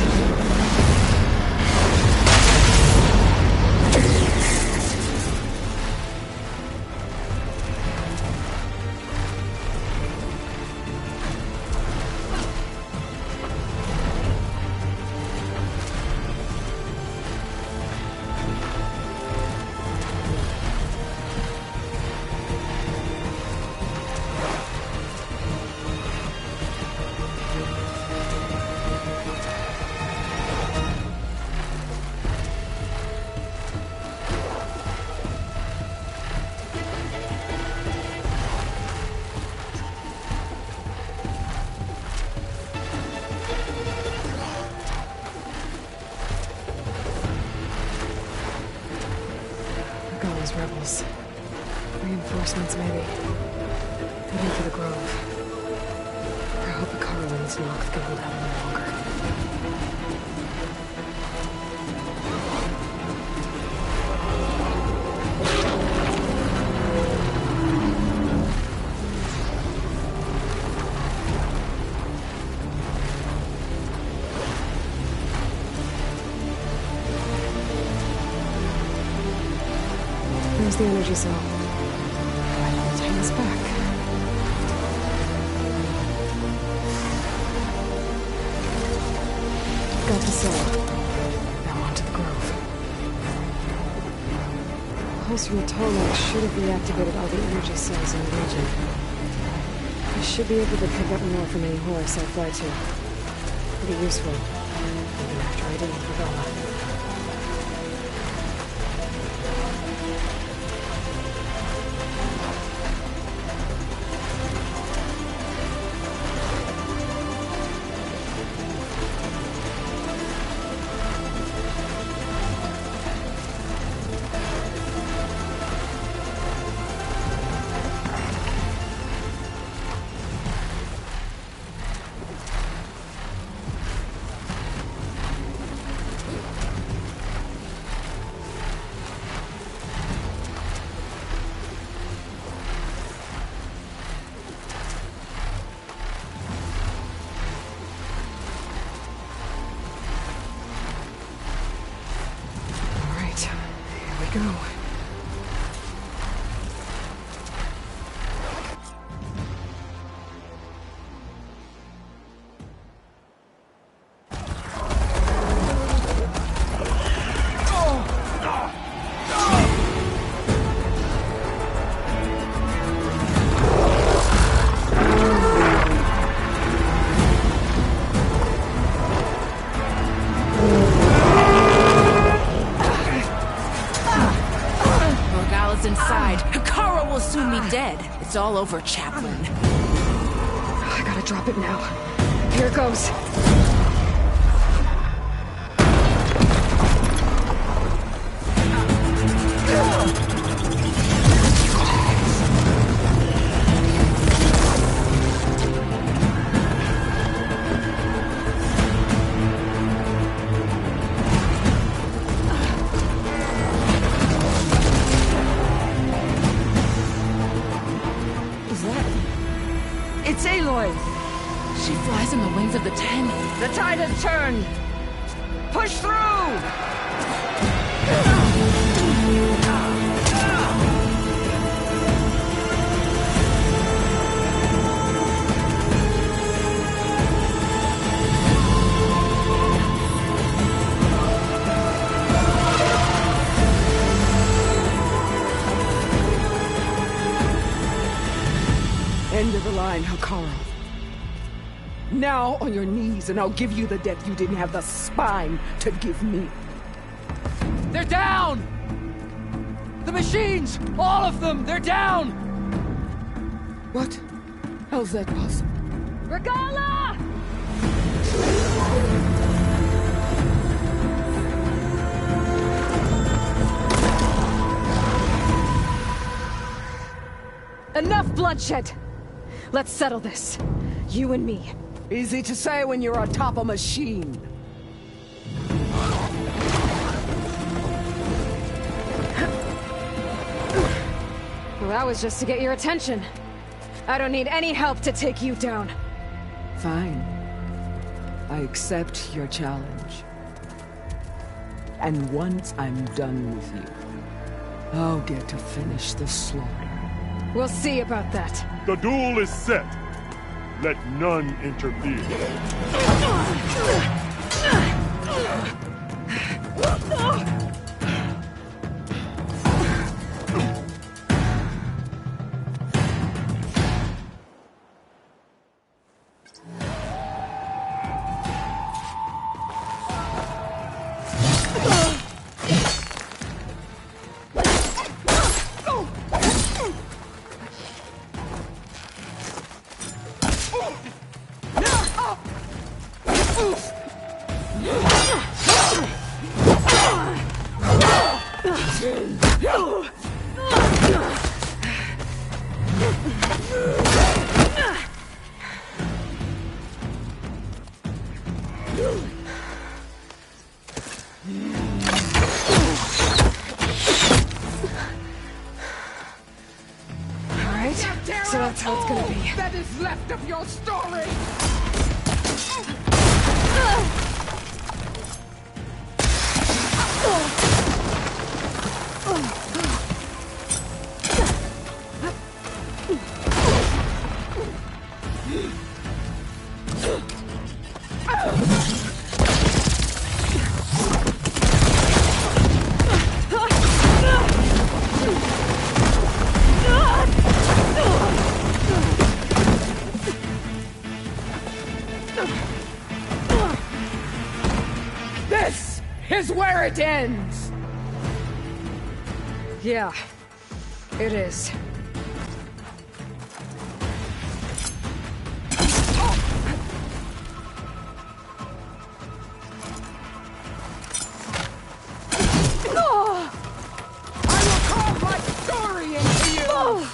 Those rebels. Reinforcements, maybe. Heading for the Grove. I hope Ikaru and this Noct can hold out any longer. There's the energy cell. I'll take this back. Got the cell. Now onto the Grove. The pulse from the Tallneck should have reactivated all the energy cells in the region. I should be able to pick up more from any Horus I fly to. Pretty useful. Even after I deal with Regalla. go. It's all over, Chaplain. I gotta drop it now. Here it goes. It's Aloy! She flies in the wings of the Ten. The tide has turned! Push through! End of the line, Hekarro. Now on your knees, and I'll give you the death you didn't have the spine to give me. They're down! The machines! All of them! They're down! What? How's that possible? Regalla! Enough bloodshed! Let's settle this. You and me. Easy to say when you're atop a machine. Well, that was just to get your attention. I don't need any help to take you down. Fine. I accept your challenge. And once I'm done with you, I'll get to finish the slaughter. We'll see about that. The duel is set. Let none interfere. Alright, so that's how it's gonna be. That is left of your story! This is where it ends! Yeah, it is. I will carve my story into you!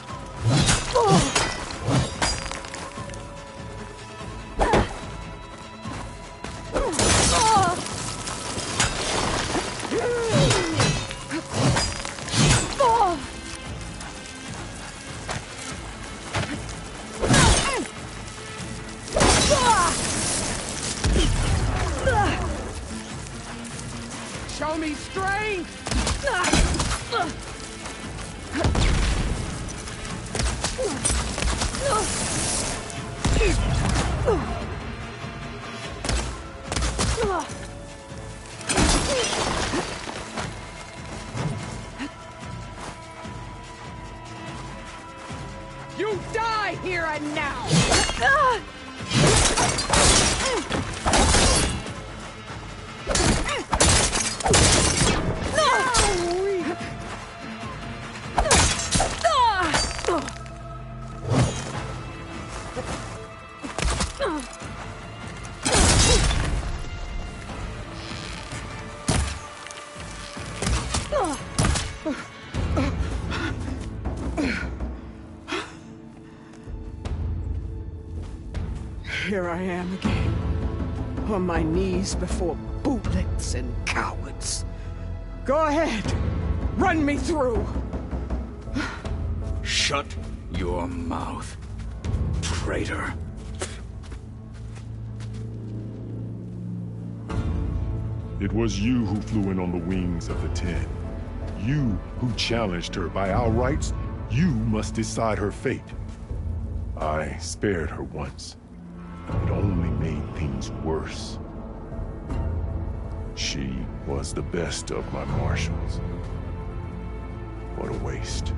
Show me strength! You die here and now! Here I am again, on my knees before bootlets and cowards. Go ahead, run me through. Shut your mouth, traitor. It was you who flew in on the wings of the Ten. You who challenged her. By our rights, you must decide her fate. I spared her once. It only made things worse. She was the best of my marshals. What a waste.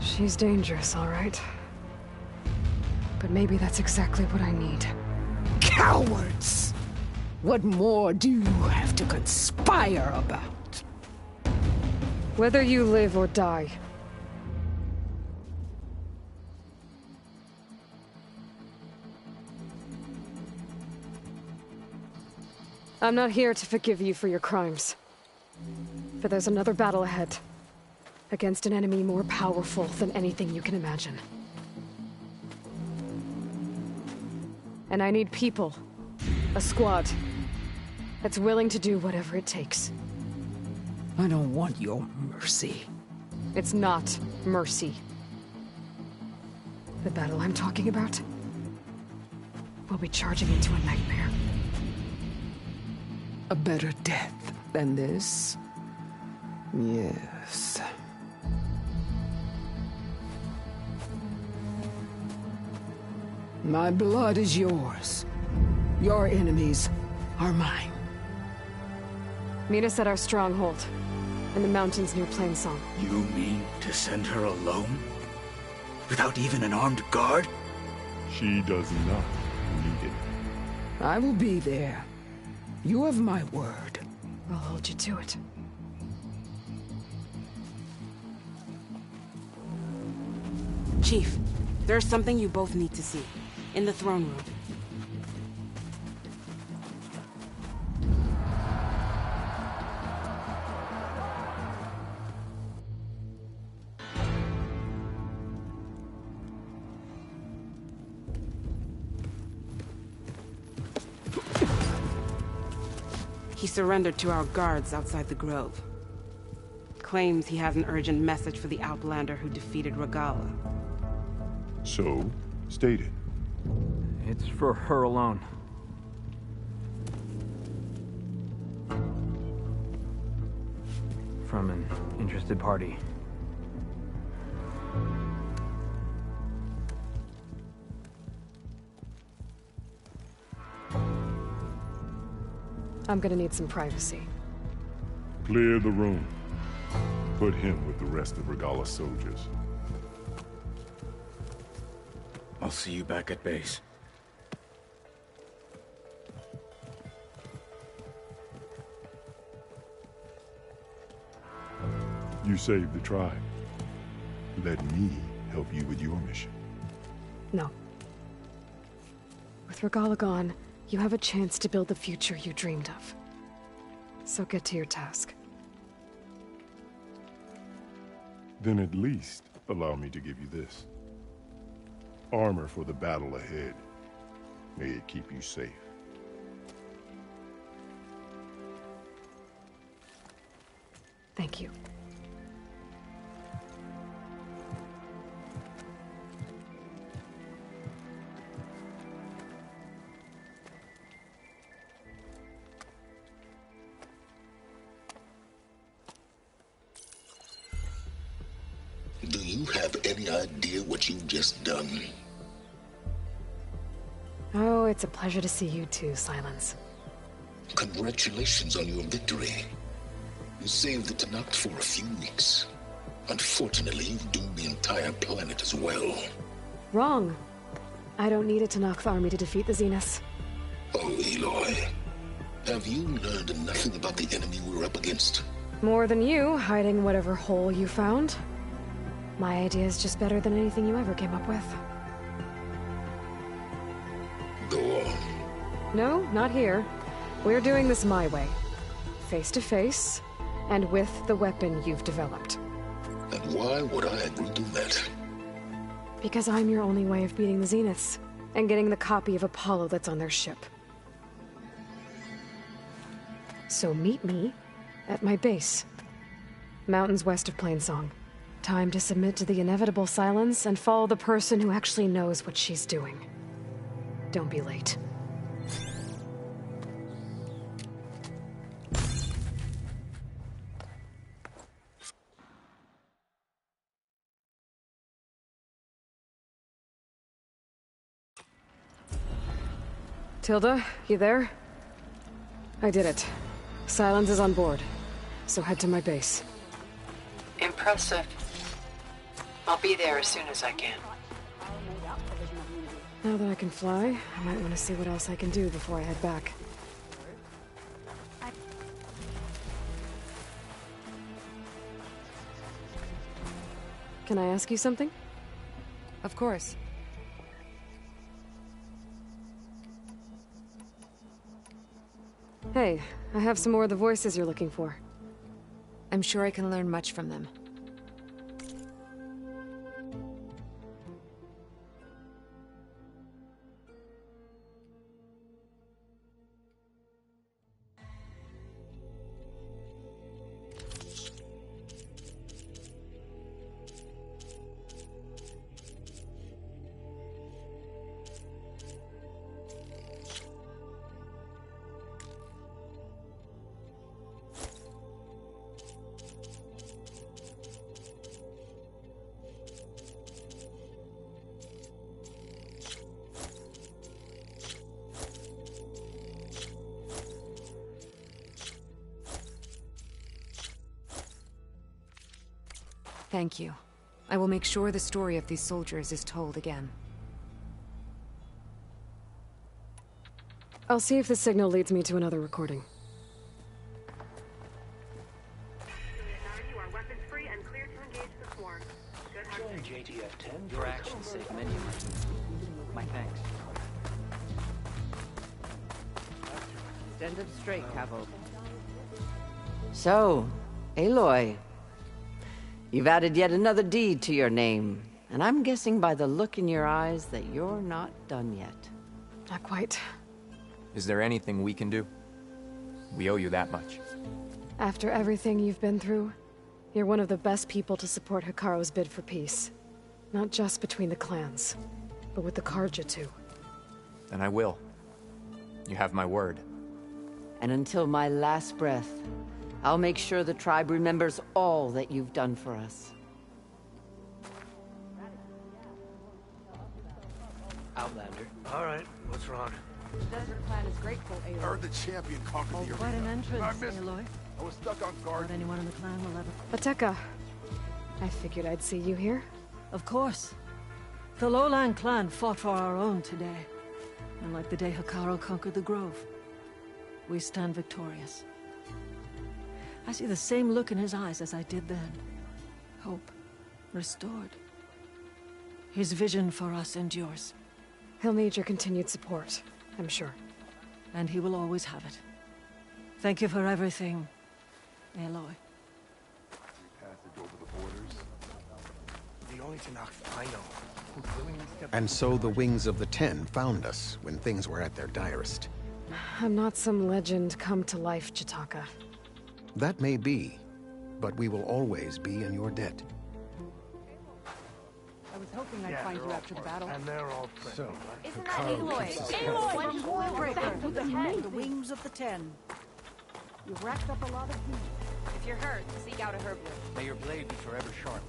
She's dangerous, all right. But maybe that's exactly what I need. Cowards! What more do you have to conspire about? Whether you live or die. I'm not here to forgive you for your crimes. But there's another battle ahead. Against an enemy more powerful than anything you can imagine. And I need people. A squad. That's willing to do whatever it takes. I don't want your mercy. It's not mercy. The battle I'm talking about will be charging into a nightmare. A better death than this? Yes. My blood is yours. Your enemies are mine. Meet us at our stronghold, in the mountains near Plainsong. You mean to send her alone? Without even an armed guard? She does not need it. I will be there. You have my word. I'll hold you to it. Chief, there's something you both need to see. In the throne room. He surrendered to our guards outside the grove. Claims he has an urgent message for the Outlander who defeated Regalla. So, state it. It's for her alone. From an interested party. I'm gonna need some privacy. Clear the room. Put him with the rest of Regalla's soldiers. I'll see you back at base. You saved the tribe. Let me help you with your mission. No. With Regalla gone, you have a chance to build the future you dreamed of. So get to your task. Then at least allow me to give you this. Armor for the battle ahead. May it keep you safe. Thank you. have any idea what you've just done? Oh, it's a pleasure to see you too, Silence. Congratulations on your victory. You saved the Tenakth for a few weeks. Unfortunately, you've doomed the entire planet as well. Wrong. I don't need a Tenakth army to defeat the Zeniths. Oh, Aloy. Have you learned nothing about the enemy we're up against? More than you, hiding whatever hole you found. My idea is just better than anything you ever came up with. Go on. No, not here. We're doing this my way. Face to face, and with the weapon you've developed. And why would I agree to that? Because I'm your only way of beating the Zeniths, and getting the copy of Apollo that's on their ship. So meet me at my base. Mountains west of Plainsong. Time to submit to the inevitable silence and follow the person who actually knows what she's doing. Don't be late. Tilda, you there? I did it. Silence is on board, so head to my base. Impressive. I'll be there as soon as I can. Now that I can fly, I might want to see what else I can do before I head back. Can I ask you something? Of course. Hey, I have some more of the voices you're looking for. I'm sure I can learn much from them. Thank you. I will make sure the story of these soldiers is told again. I'll see if the signal leads me to another recording. Join JTF-10 for action's sake menu. My thanks. Stand up straight, Cabo. So, Aloy. You've added yet another deed to your name, and I'm guessing by the look in your eyes that you're not done yet. Not quite. Is there anything we can do? We owe you that much. After everything you've been through, you're one of the best people to support Hekarro's bid for peace. Not just between the clans, but with the Carja too. And I will. You have my word. And until my last breath, I'll make sure the tribe remembers all that you've done for us. Outlander. All right, what's wrong? The Desert Clan is grateful, Aloy. Heard the champion conquered the arena. Quite an entrance, Aloy. I was stuck on guard. Not anyone in the clan will ever... Ateka, I figured I'd see you here. Of course. The Lowland clan fought for our own today. And like the day Hekarro conquered the Grove, we stand victorious. I see the same look in his eyes as I did then. Hope. Restored. His vision for us endures. He'll need your continued support, I'm sure. And he will always have it. Thank you for everything, Aloy. Passage over the borders. The only Tenakth I know who willingly stepped... And so the Wings of the Ten found us when things were at their direst. I'm not some legend come to life, Jataka. That may be, but we will always be in your debt. I was hoping I'd find you after the battle. And they're all present. So, Isn't that Aloy? The Wings of the Ten. You racked up a lot of heat. If you're hurt, seek out a herbalist. May your blade be forever sharp.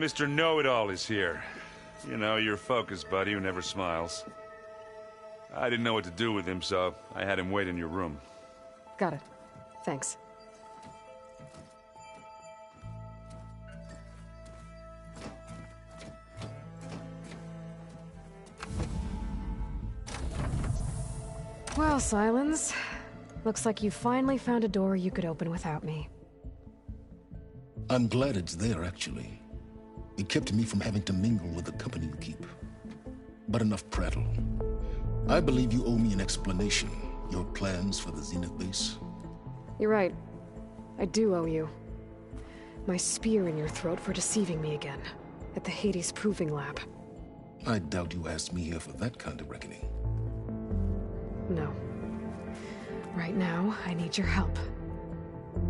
Mr. Know-It-All is here. You know, your focus buddy who never smiles. I didn't know what to do with him, so I had him wait in your room. Got it. Thanks. Well, Sylens, looks like you finally found a door you could open without me. I'm glad it's there, actually. It kept me from having to mingle with the company you keep. But enough prattle. I believe you owe me an explanation. Your plans for the Zenith base. You're right. I do owe you. My spear in your throat for deceiving me again. At the Hades Proving Lab. I doubt you asked me here for that kind of reckoning. No. Right now, I need your help.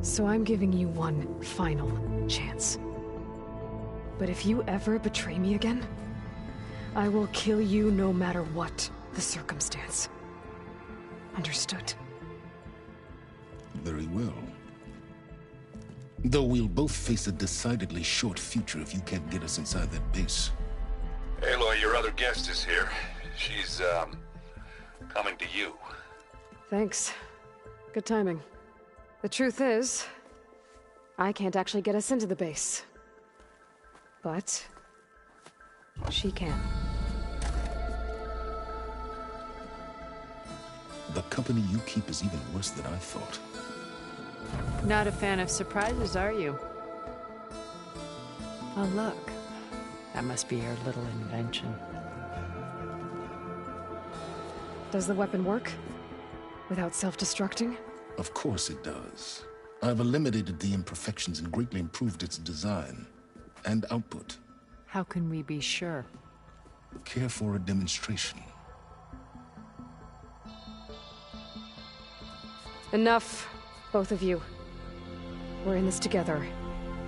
So I'm giving you one final chance. But if you ever betray me again, I will kill you no matter what the circumstance. Understood? Very well. Though we'll both face a decidedly short future if you can't get us inside that base. Aloy, your other guest is here. She's, coming to you. Thanks. Good timing. The truth is, I can't actually get us into the base. But she can. The company you keep is even worse than I thought. Not a fan of surprises, are you? Oh, look. That must be your little invention. Does the weapon work? Without self-destructing? Of course it does. I've eliminated the imperfections and greatly improved its design and output. How can we be sure? Care for a demonstration? Enough, both of you. We're in this together,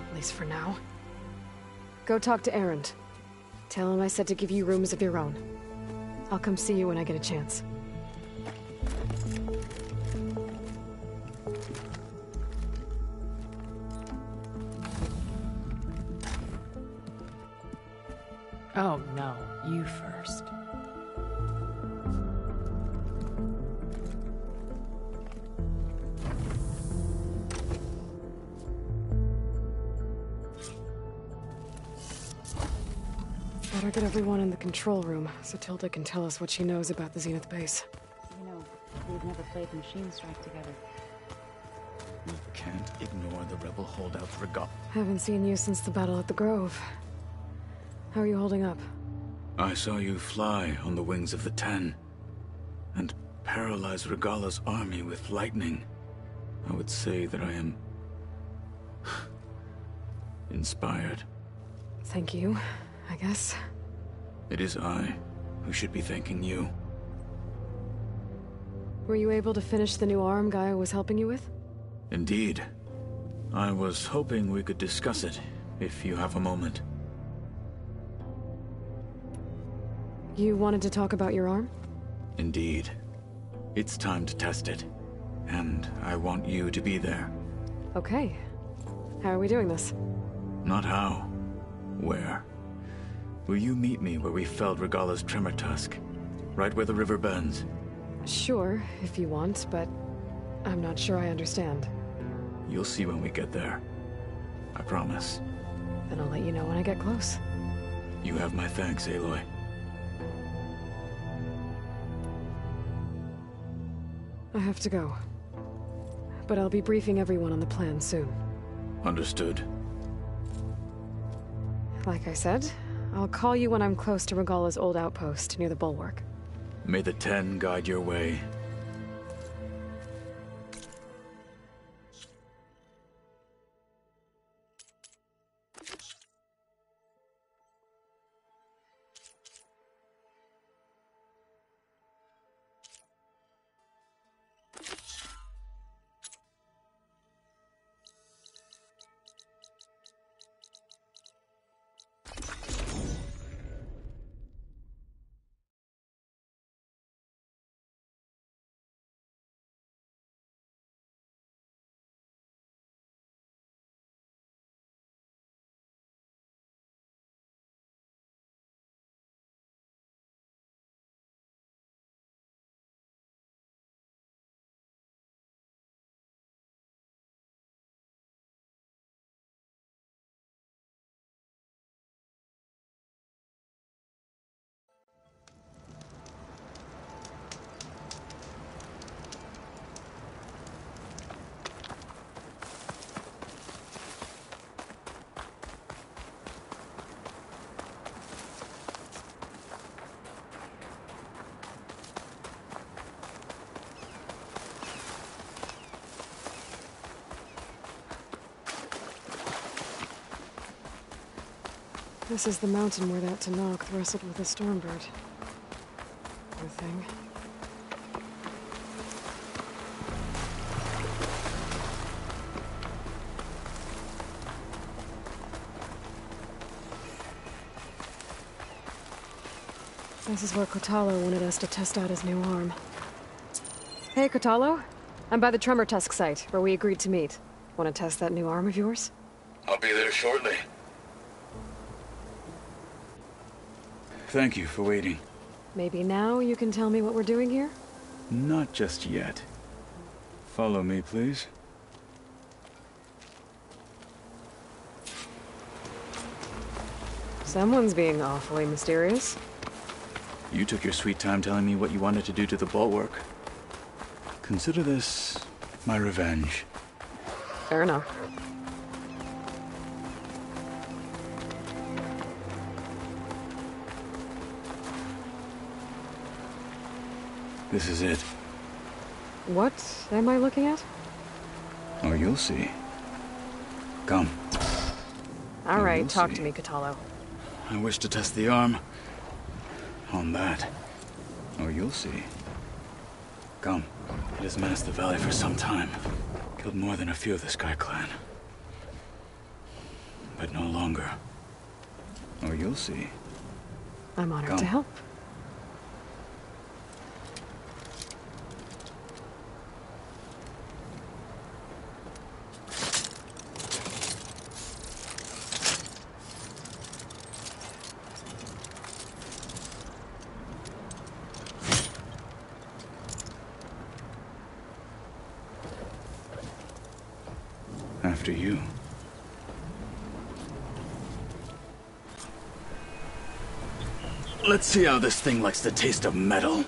at least for now. Go talk to Erend. Tell him I said to give you rooms of your own. I'll come see you when I get a chance. Oh, no. You first. Better get everyone in the control room, so Tilda can tell us what she knows about the Zenith base. You know, we've never played Machine Strike together. We can't ignore the rebel holdouts Haven't seen you since the battle at the Grove. How are you holding up? I saw you fly on the wings of the Ten, and paralyze Regalla's army with lightning. I would say that I am inspired. Thank you, I guess. It is I who should be thanking you. Were you able to finish the new arm Gaia was helping you with? Indeed. I was hoping we could discuss it, if you have a moment. You wanted to talk about your arm? Indeed. It's time to test it. And I want you to be there. Okay. How are we doing this? Not how. Where? Will you meet me where we felled Regalla's Tremor Tusk? Right where the river bends? Sure, if you want, but I'm not sure I understand. You'll see when we get there. I promise. Then I'll let you know when I get close. You have my thanks, Aloy. I have to go. But I'll be briefing everyone on the plan soon. Understood. Like I said, I'll call you when I'm close to Regalla's old outpost near the bulwark. May the Ten guide your way. This is the mountain where that Tenakth wrestled with a Stormbird. Poor thing. This is where Kotallo wanted us to test out his new arm. Hey, Kotallo. I'm by the Tremor Tusk site, where we agreed to meet. Want to test that new arm of yours? I'll be there shortly. Thank you for waiting. Maybe now you can tell me what we're doing here? Not just yet. Follow me, please. Someone's being awfully mysterious. You took your sweet time telling me what you wanted to do to the bulwark. Consider this my revenge. Fair enough. This is it. What am I looking at? Oh, you'll see. Come. All right, You'll talk see. to me, Kotallo. I wish to test the arm on that. Oh, you'll see. Come. It has menaced the valley for some time. Killed more than a few of the Sky Clan. But no longer. Oh, you'll see. I'm honored Come. to help. After you. Let's see how this thing likes the taste of metal.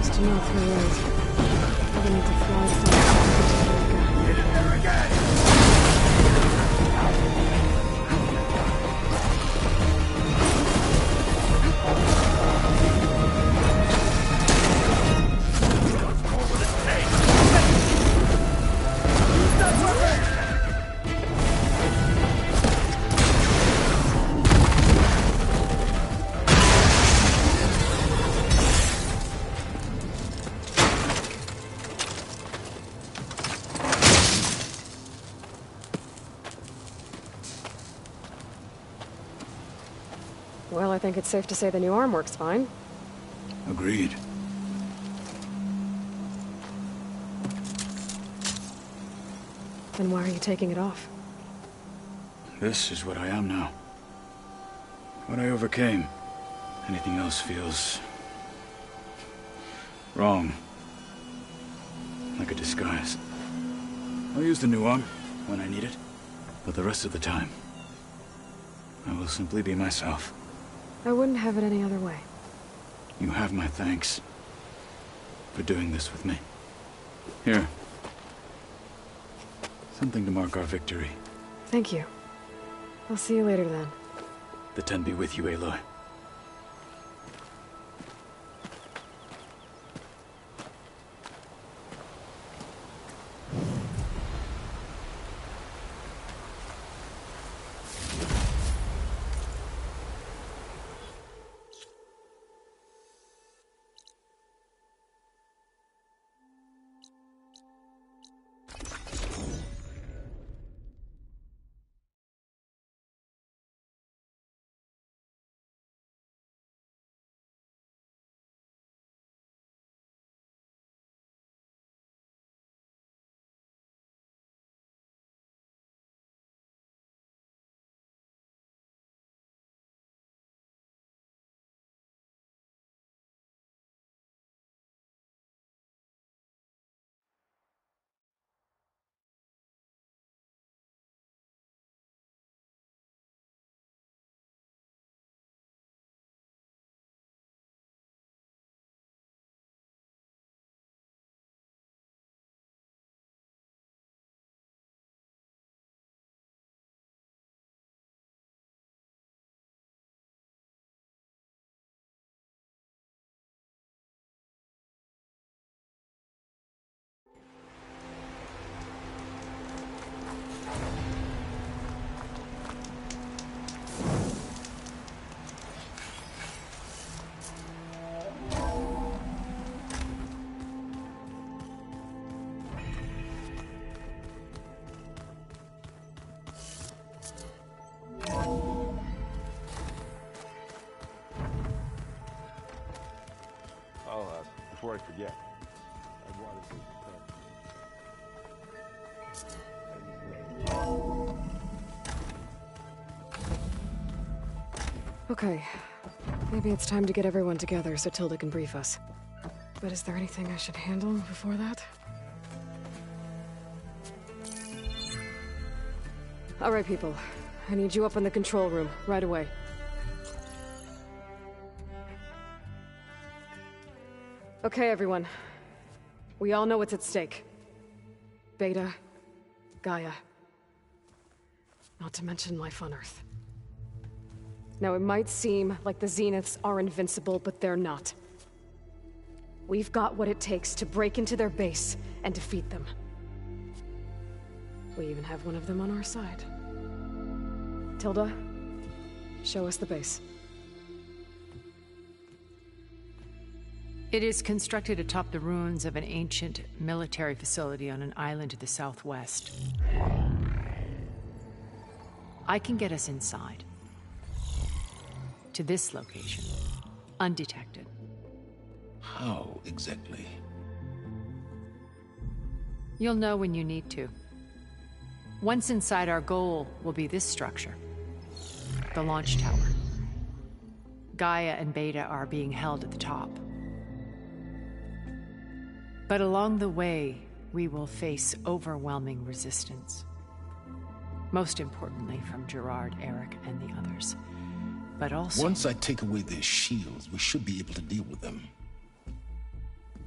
To know if you're right. I need to fly to find Get in there again! Well, I think it's safe to say the new arm works fine. Agreed. Then why are you taking it off? This is what I am now. What I overcame. Anything else feels wrong. Like a disguise. I'll use the new arm when I need it, but the rest of the time, I will simply be myself. I wouldn't have it any other way. You have my thanks for doing this with me. Here. Something to mark our victory. Thank you. I'll see you later then. The Ten be with you, Aloy. I forget. I'd rather take Okay. Maybe it's time to get everyone together so Tilda can brief us. But is there anything I should handle before that? Alright, people. I need you up in the control room, right away. Okay, everyone. We all know what's at stake. Beta, Gaia. Not to mention life on Earth. Now, it might seem like the Zeniths are invincible, but they're not. We've got what it takes to break into their base and defeat them. We even have one of them on our side. Tilda, show us the base. It is constructed atop the ruins of an ancient military facility on an island to the southwest. I can get us inside. To this location, undetected. How exactly? You'll know when you need to. Once inside, our goal will be this structure. The launch tower. Gaia and Beta are being held at the top. But along the way, we will face overwhelming resistance. Most importantly, from Gerard, Eric, and the others. But also... Once I take away their shields, we should be able to deal with them.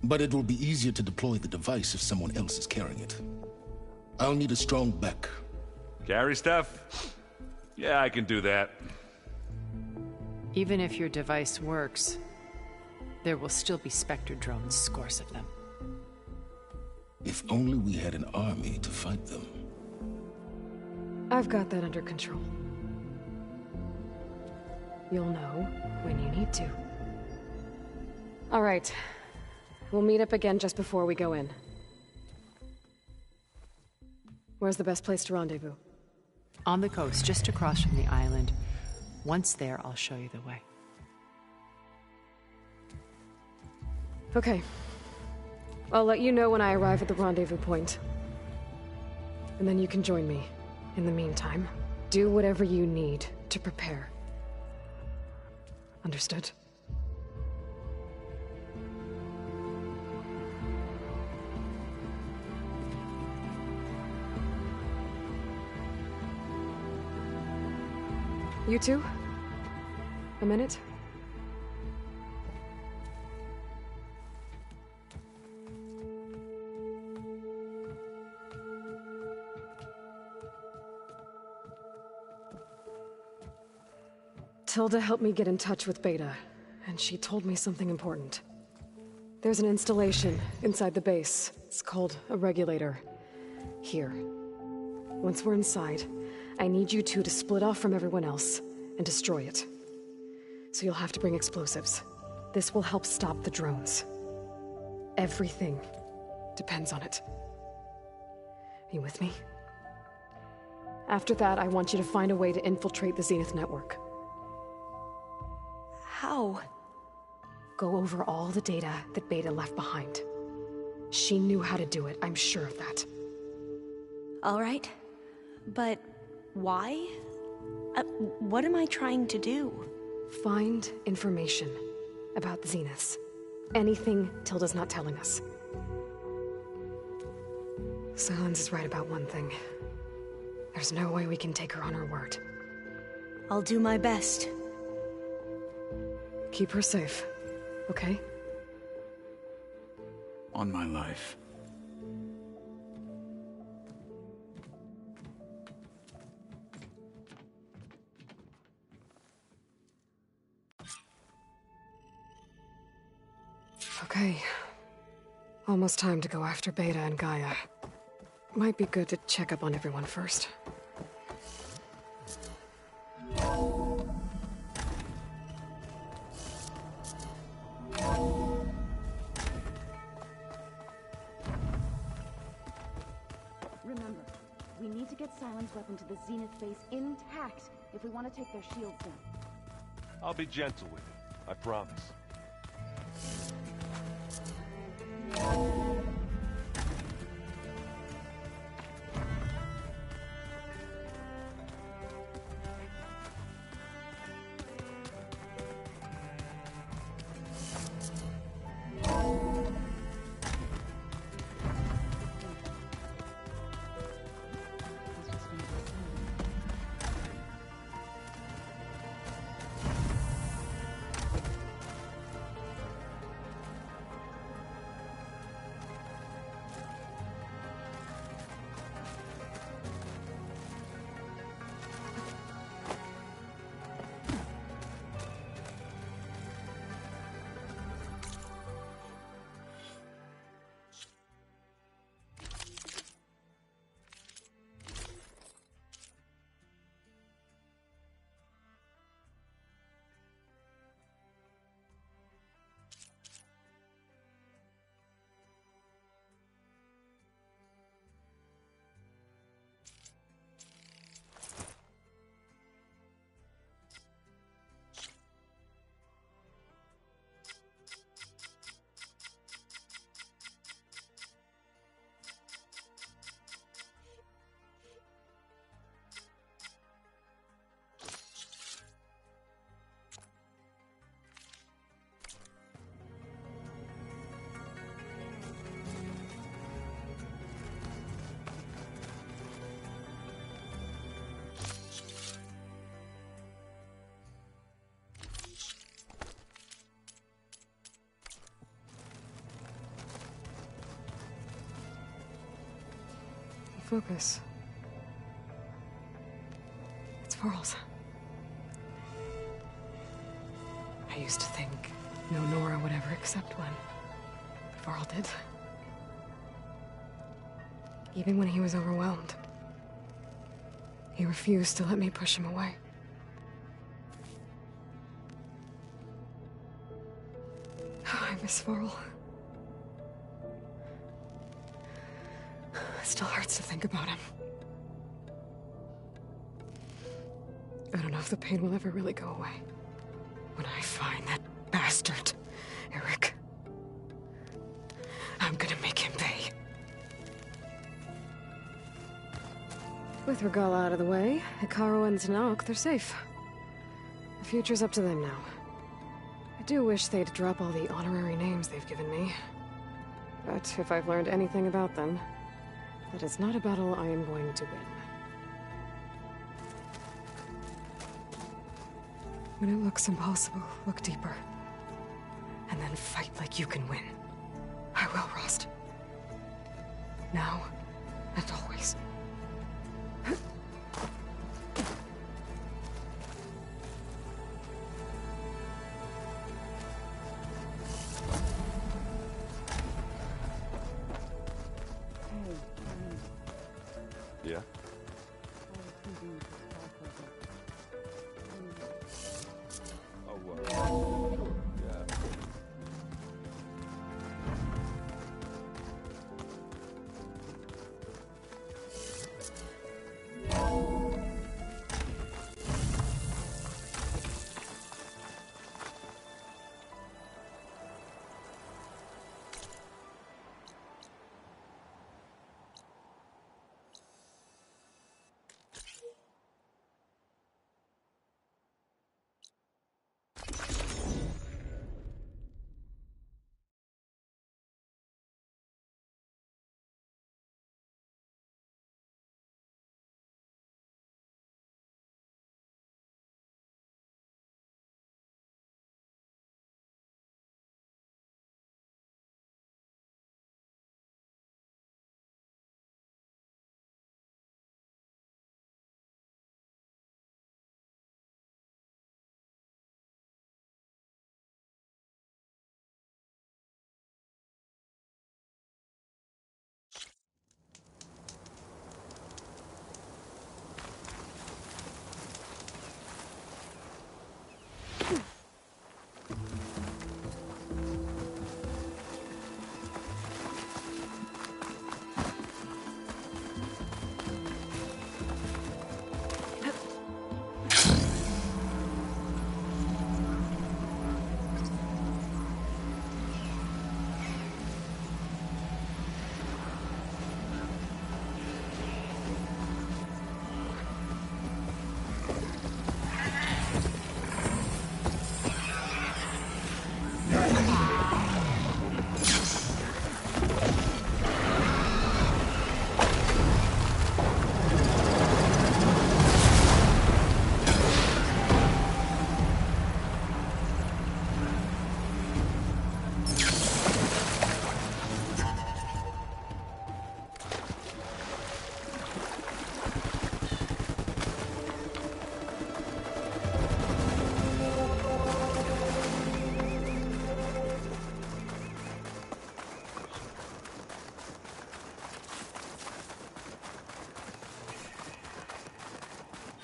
But it will be easier to deploy the device if someone else is carrying it. I'll need a strong back. Carry stuff? Yeah, I can do that. Even if your device works, there will still be Spectre drones, scores of them. If only we had an army to fight them. I've got that under control. You'll know when you need to. All right. We'll meet up again just before we go in. Where's the best place to rendezvous? On the coast, just across from the island. Once there, I'll show you the way. Okay. I'll let you know when I arrive at the rendezvous point. And then you can join me. In the meantime, do whatever you need to prepare. Understood? You two? A minute? Tilda helped me get in touch with Beta, and she told me something important. There's an installation inside the base. It's called a regulator. Here. Once we're inside, I need you two to split off from everyone else and destroy it. So you'll have to bring explosives. This will help stop the drones. Everything depends on it. Are you with me? After that, I want you to find a way to infiltrate the Zenith network. How? Go over all the data that Beta left behind. She knew how to do it, I'm sure of that. All right. But why? What am I trying to do? Find information about the Zeniths. Anything Tilda's not telling us. Sylens is right about one thing. There's no way we can take her on her word. I'll do my best. Keep her safe, okay? On my life. Okay. Almost time to go after Beta and Gaia. Might be good to check up on everyone first. Remember, we need to get Sylens' weapon to the Zenith base intact if we want to take their shields down. I'll be gentle with it, I promise. Focus. It's Varl's. I used to think no Nora would ever accept one. But Varl did. Even when he was overwhelmed. He refused to let me push him away. Oh, I miss Varl. It still hurts to think about him. I don't know if the pain will ever really go away. When I find that bastard, Eric, I'm gonna make him pay. With Regalla out of the way, Hekarro and Tenakth, they're safe. The future's up to them now. I do wish they'd drop all the honorary names they've given me. But if I've learned anything about them, that is not a battle I am going to win. When it looks impossible, look deeper. And then fight like you can win. I will, Rost. Now and always. Yeah? Oh, well. Yeah.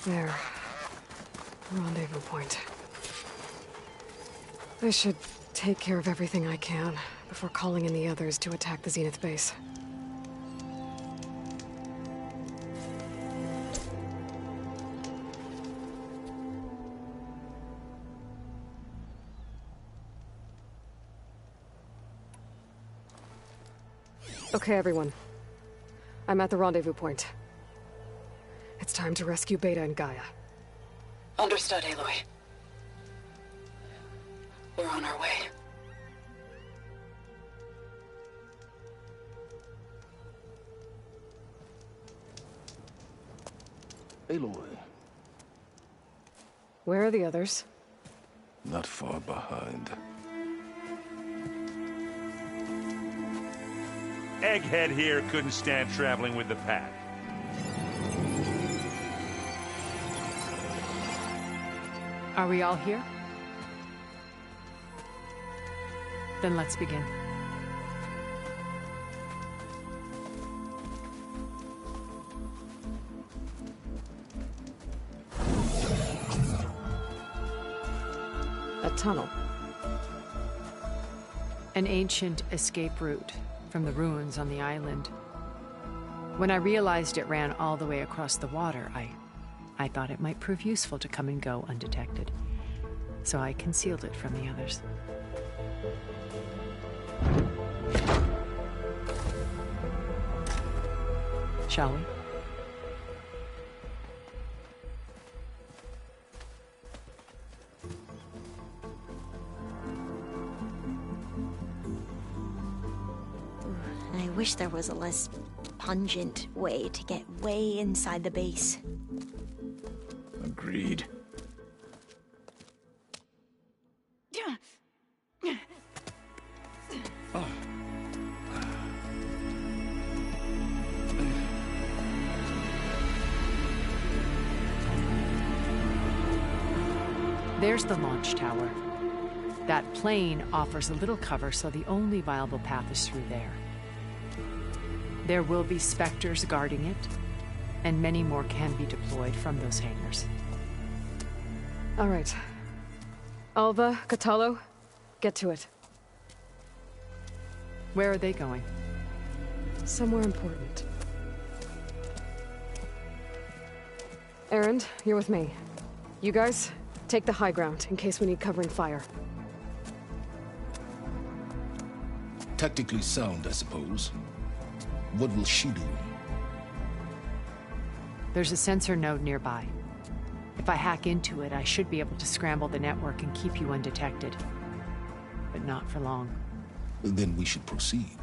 There. Rendezvous point. I should take care of everything I can before calling in the others to attack the Zenith base. Okay, everyone. I'm at the rendezvous point. It's time to rescue Beta and Gaia. Understood, Aloy. We're on our way. Aloy. Where are the others? Not far behind. Egghead here couldn't stand traveling with the pack. Are we all here? Then let's begin. A tunnel. An ancient escape route from the ruins on the island. When I realized it ran all the way across the water, I thought it might prove useful to come and go undetected. So I concealed it from the others. Shall we? I wish there was a less pungent way to get way inside the base. Agreed. There's the launch tower. That plane offers a little cover, so the only viable path is through there. There will be Spectres guarding it, and many more can be deployed from those hangars. All right. Alva, Kotallo, get to it. Where are they going? Somewhere important. Erend, you're with me. You guys, take the high ground in case we need covering fire. Tactically sound, I suppose. What will she do? There's a sensor node nearby. If I hack into it, I should be able to scramble the network and keep you undetected. But not for long. Then we should proceed.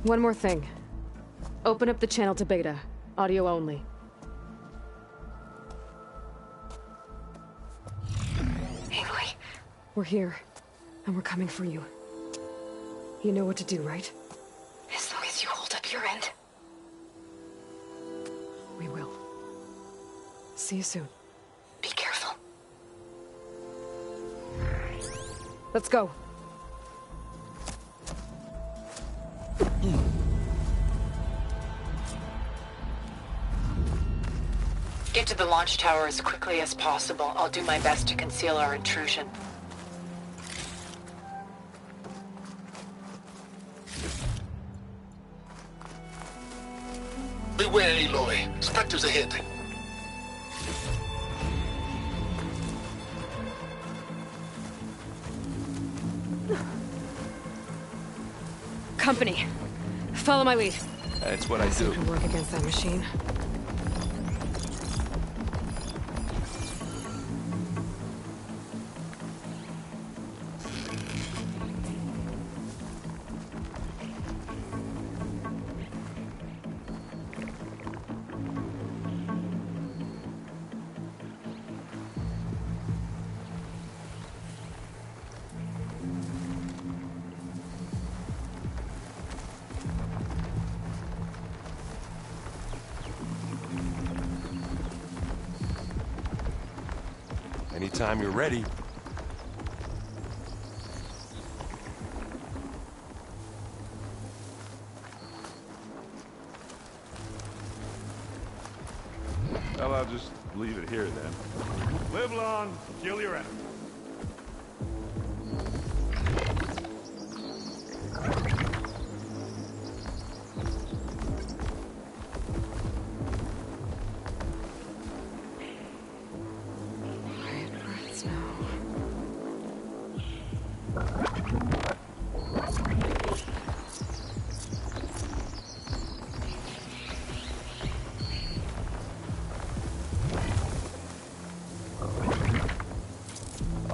One more thing. Open up the channel to Beta. Audio only. Aloy. We're here, and we're coming for you. You know what to do, right? As long as you hold up your end. We will. See you soon. Be careful. Let's go. Get to the launch tower as quickly as possible. I'll do my best to conceal our intrusion. Beware, Aloy. Spectres ahead. Company. Follow my lead. That's what I do. Can work against that machine. Anytime you're ready. Well, I'll just leave it here then. Live long, kill your enemy.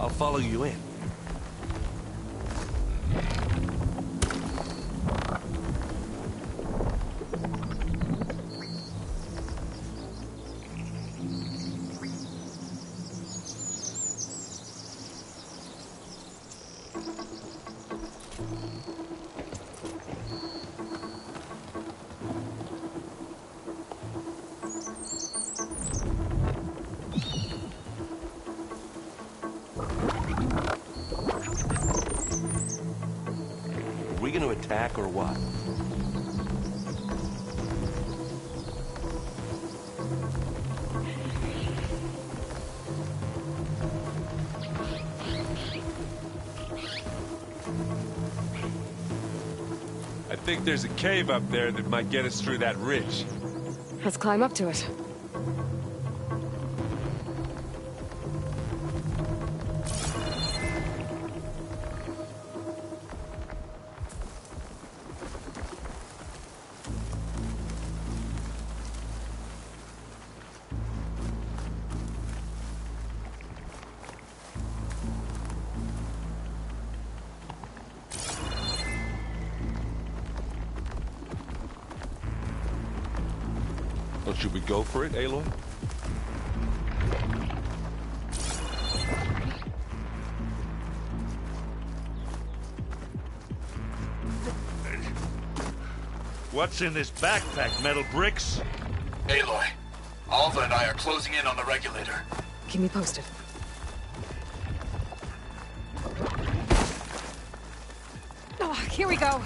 I'll follow you in. Are we gonna attack or what? I think there's a cave up there that might get us through that ridge. Let's climb up to it. Well, should we go for it, Aloy? What's in this backpack, metal bricks? Aloy, Alva and I are closing in on the regulator. Keep me posted. Oh, here we go.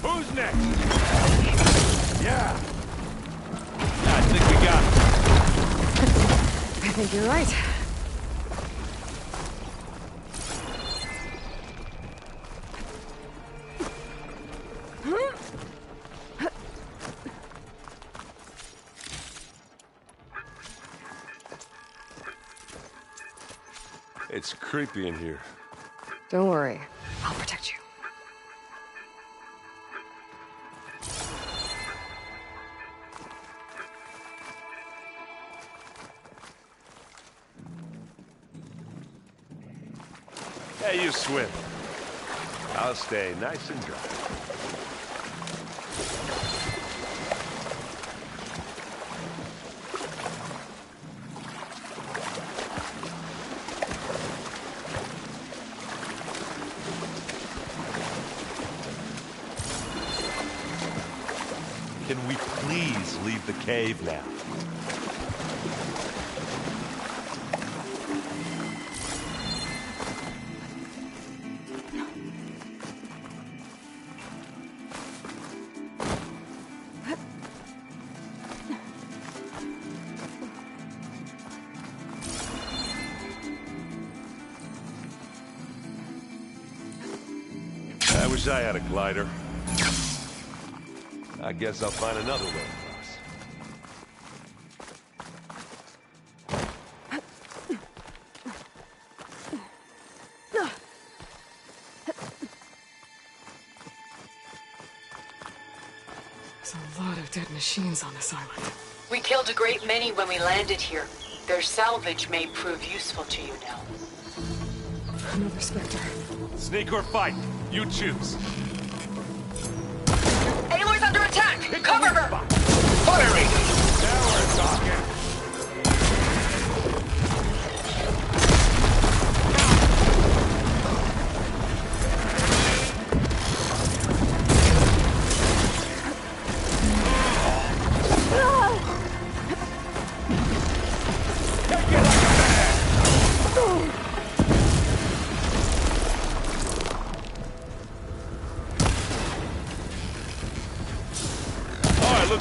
Who's next? Yeah. I think we got it. I think you're right. It's creepy in here. Don't worry. I'll protect you. Hey, you swim. I'll stay nice and dry. Can we please leave the cave now? I wish I had a glider. I guess I'll find another way across. There's a lot of dead machines on this island. We killed a great many when we landed here. Their salvage may prove useful to you now. Another Spectre. Sneak or fight, you choose. Aloy's under attack! Cover her! Firing! Now we're talking. Take it like a man!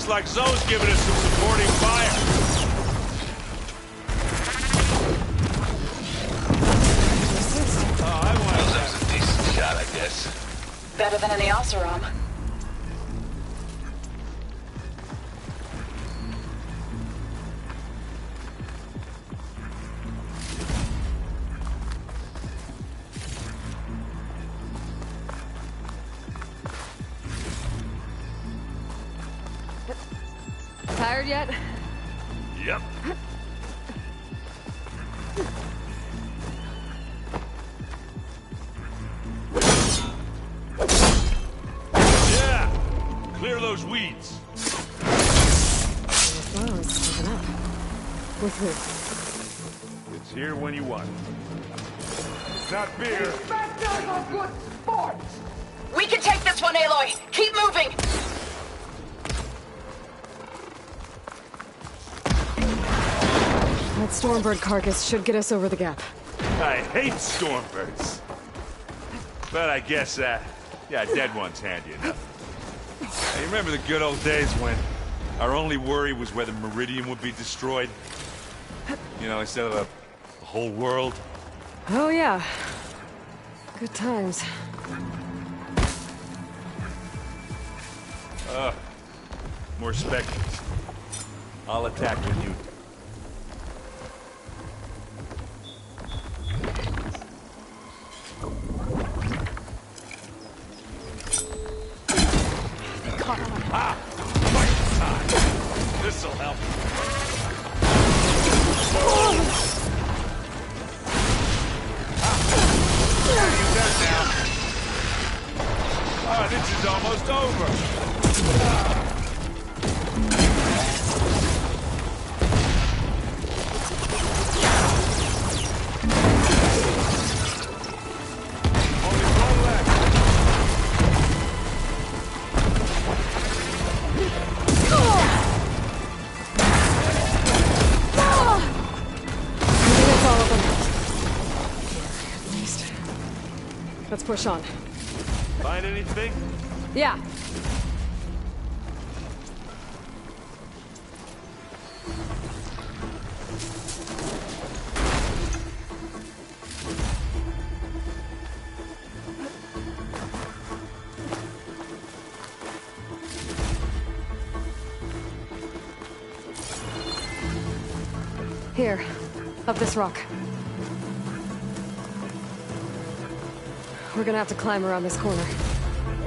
Looks like Zoe's giving us some supporting fire. I want to have a decent shot, I guess. Better than any Oseram. Tired yet? Yep. Yeah! Clear those weeds. Well, it's taken up. With who? It's here when you want it. It's not beer. Inspectors are good sports! We can take this one, Aloy! Keep moving! That Stormbird carcass should get us over the gap. I hate Stormbirds. But I guess, yeah, dead one's handy enough. I remember the good old days when our only worry was whether Meridian would be destroyed. You know, instead of the whole world. Oh, yeah. Good times. More Spectres. I'll attack when you... Ah! Fight time! This'll help. You dead now. Oh, this is almost over. Let's push on. Find anything? Yeah. Here, up this rock. We're gonna have to climb around this corner.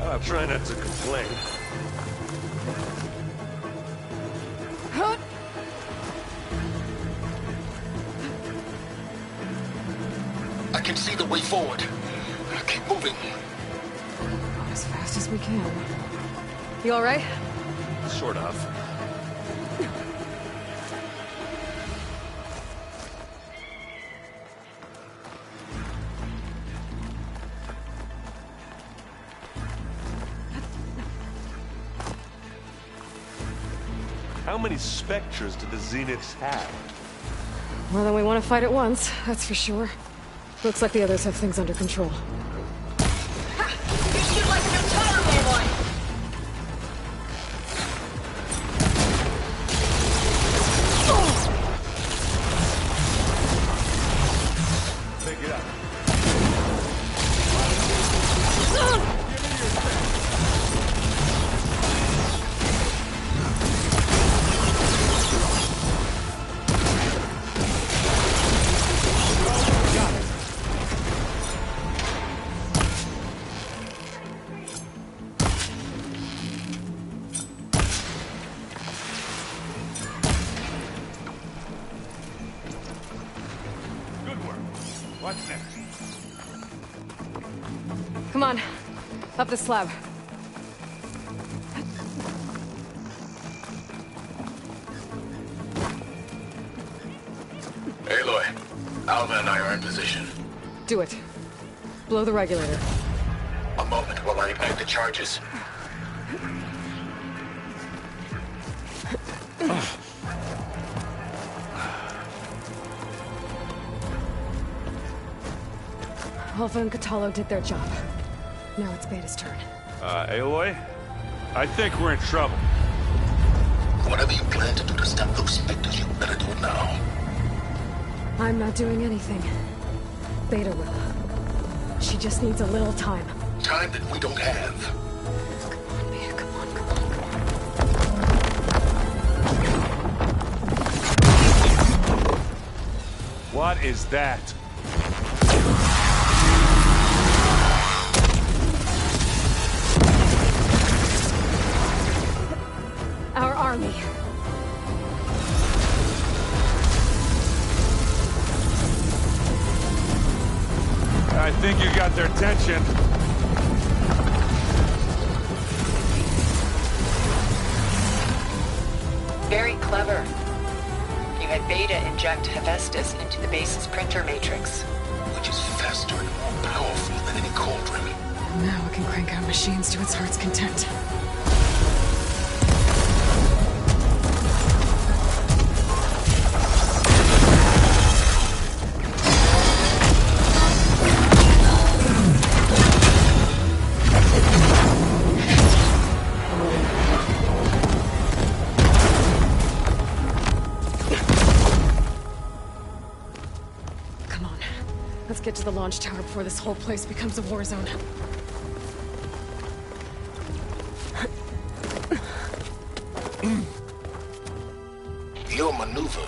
I'll try not to complain. I can see the way forward. Keep moving. As fast as we can. You all right? Sort of. How many Spectres do the Zeniths have? More than we want to fight at once, that's for sure. Looks like the others have things under control. You shoot like a new tire, Aloy! Pick it up. What's next? Come on, up the slab. Aloy, Alva and I are in position. Do it. Blow the regulator. A moment while I ignite the charges. Alpha and Kotallo did their job. Now it's Beta's turn. Aloy? I think we're in trouble. Whatever you plan to do to stop those specters, you better do it now. I'm not doing anything. Beta will. She just needs a little time. Time that we don't have. What is that? Our army. I think you got their attention. Very clever. You had Beta inject Hephaestus into the base's printer matrix. Which is faster and more powerful than any cauldron. Now we can crank out machines to its heart's content. Get to the launch tower before this whole place becomes a war zone. Your maneuver,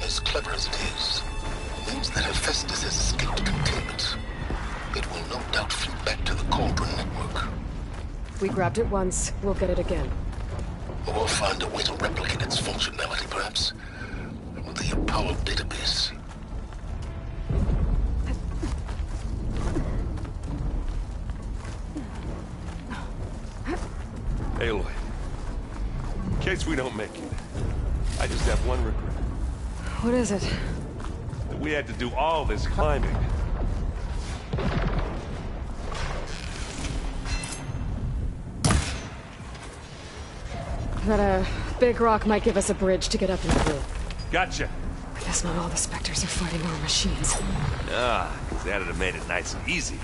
as clever as it is, means that Hephaestus has escaped containment. It will no doubt flew back to the Cauldron network. We grabbed it once, we'll get it again. Or we'll find a way to replicate its functionality, perhaps, with the Apollo database. Aloy, in case we don't make it, I just have one regret. What is it? That we had to do all this climbing. That big rock might give us a bridge to get up and through. Gotcha. I guess not all the Spectres are fighting our machines. Ah, because that'd have made it nice and easy.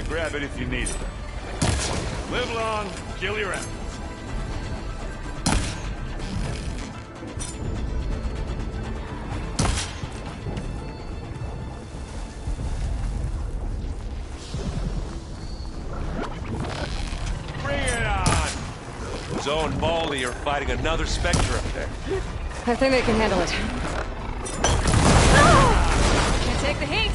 Grab it if you need it. Live long, kill your enemies. Bring it on! Zoe and Baldy are fighting another Spectre up there. I think they can handle it. Can't take the heat!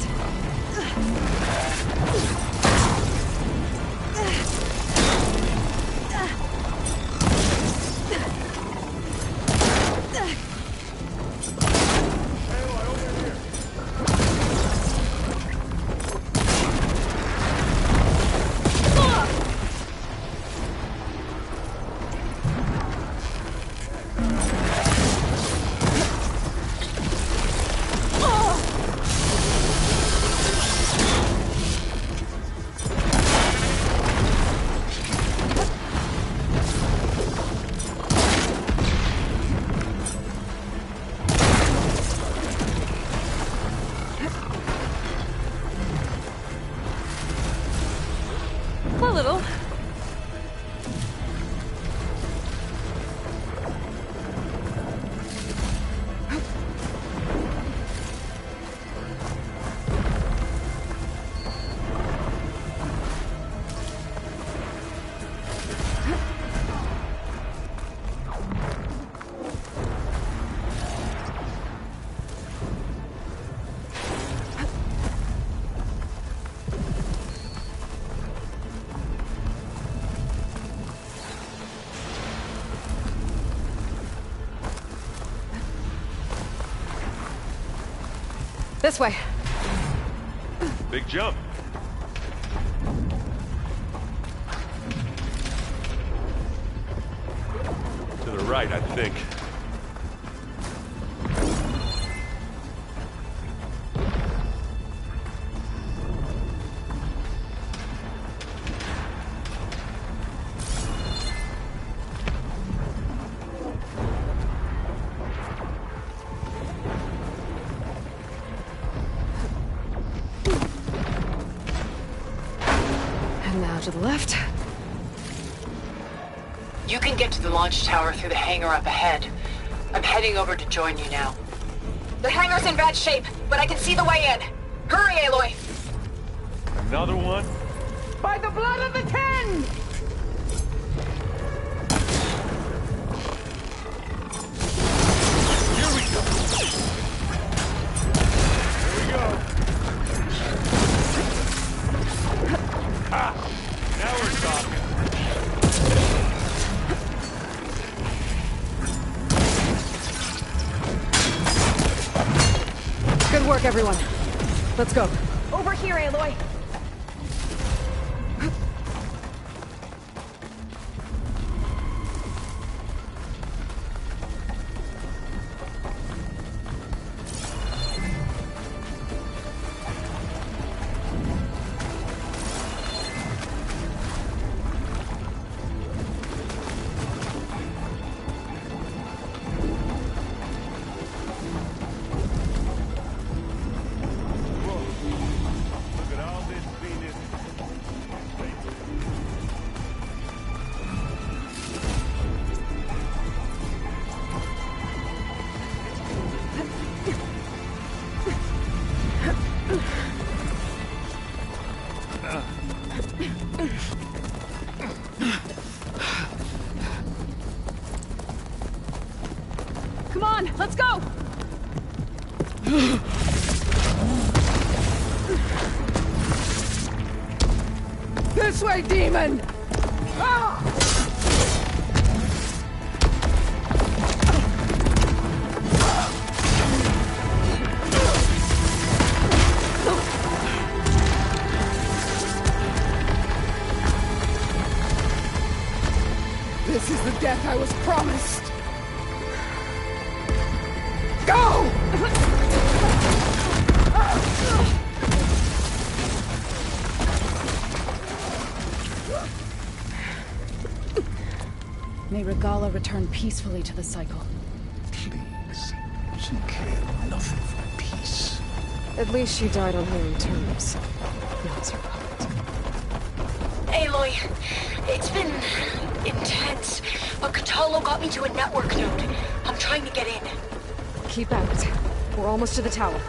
This way. Big jump. To the right, I think. to the left. You can get to the launch tower through the hangar up ahead. I'm heading over to join you now. The hangar's in bad shape, but I can see the way in. Hurry, Aloy! Another one? By the blood of the Ten! Here we go! Ha! Now we're talking. Good work, everyone. Let's go. Over here, Aloy! Come on, let's go! This way, demon! Ah! This is the death I was promised! Go! May Regalla return peacefully to the cycle. Please. She cared nothing for peace. At least she died on her own terms. Not your puppet. Aloy, it's been intense, but Kotallo got me to a network node. I'm trying to get in. Keep at it. We're almost to the tower.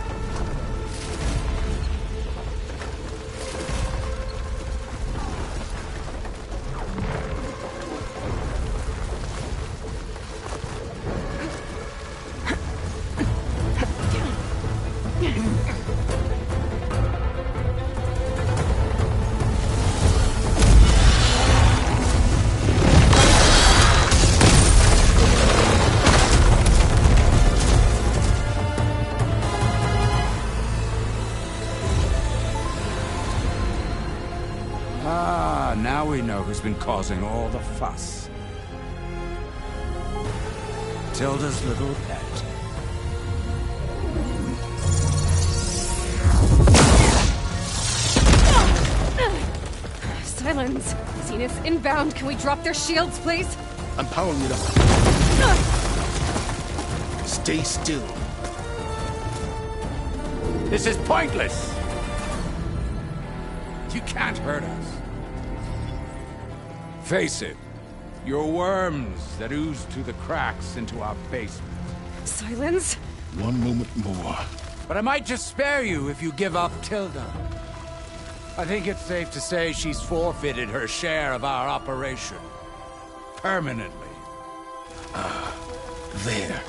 Now we know who's been causing all the fuss. Tilda's little pet. Silence! Zenith inbound! Can we drop their shields, please? I'm powering it up. Stay still. This is pointless! You can't hurt us. Face it, you're worms that ooze through the cracks into our basement. Silence? One moment more. But I might just spare you if you give up Tilda. I think it's safe to say she's forfeited her share of our operation. Permanently. There.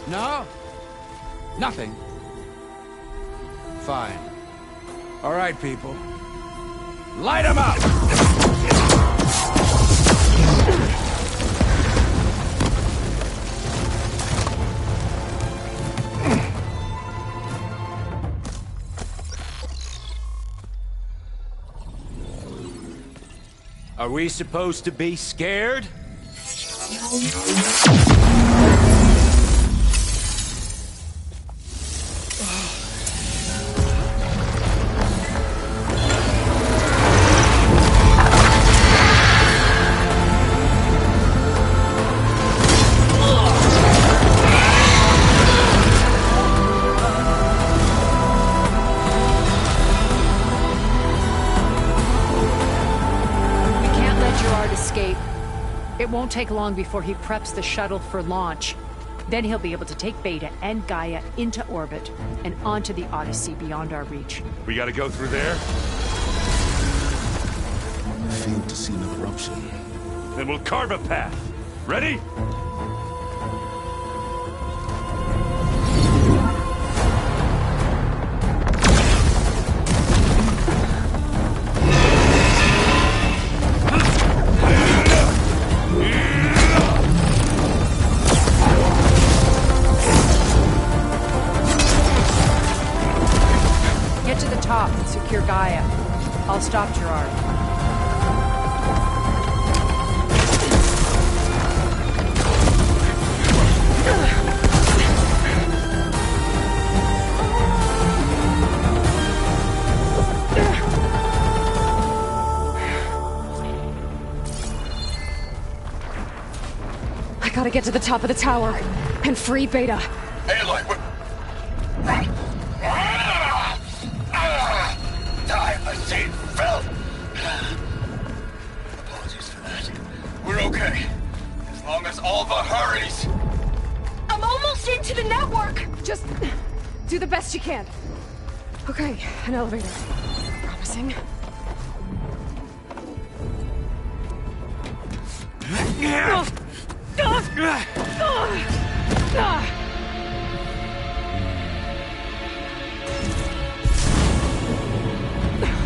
No? Nothing? Fine. All right, people. Light 'em up! Are we supposed to be scared? It won't take long before he preps the shuttle for launch. Then he'll be able to take Beta and Gaia into orbit and onto the Odyssey beyond our reach. We gotta go through there? I fail to see another option. Then we'll carve a path. Ready? Get to the top and secure Gaia. I'll stop Gerard. I gotta get to the top of the tower and free Beta. Aloy, what? Time, I see it, Phil! Apologies for that. We're okay. As long as Alva hurries. I'm almost into the network! Just do the best you can. Okay, an elevator. Promising.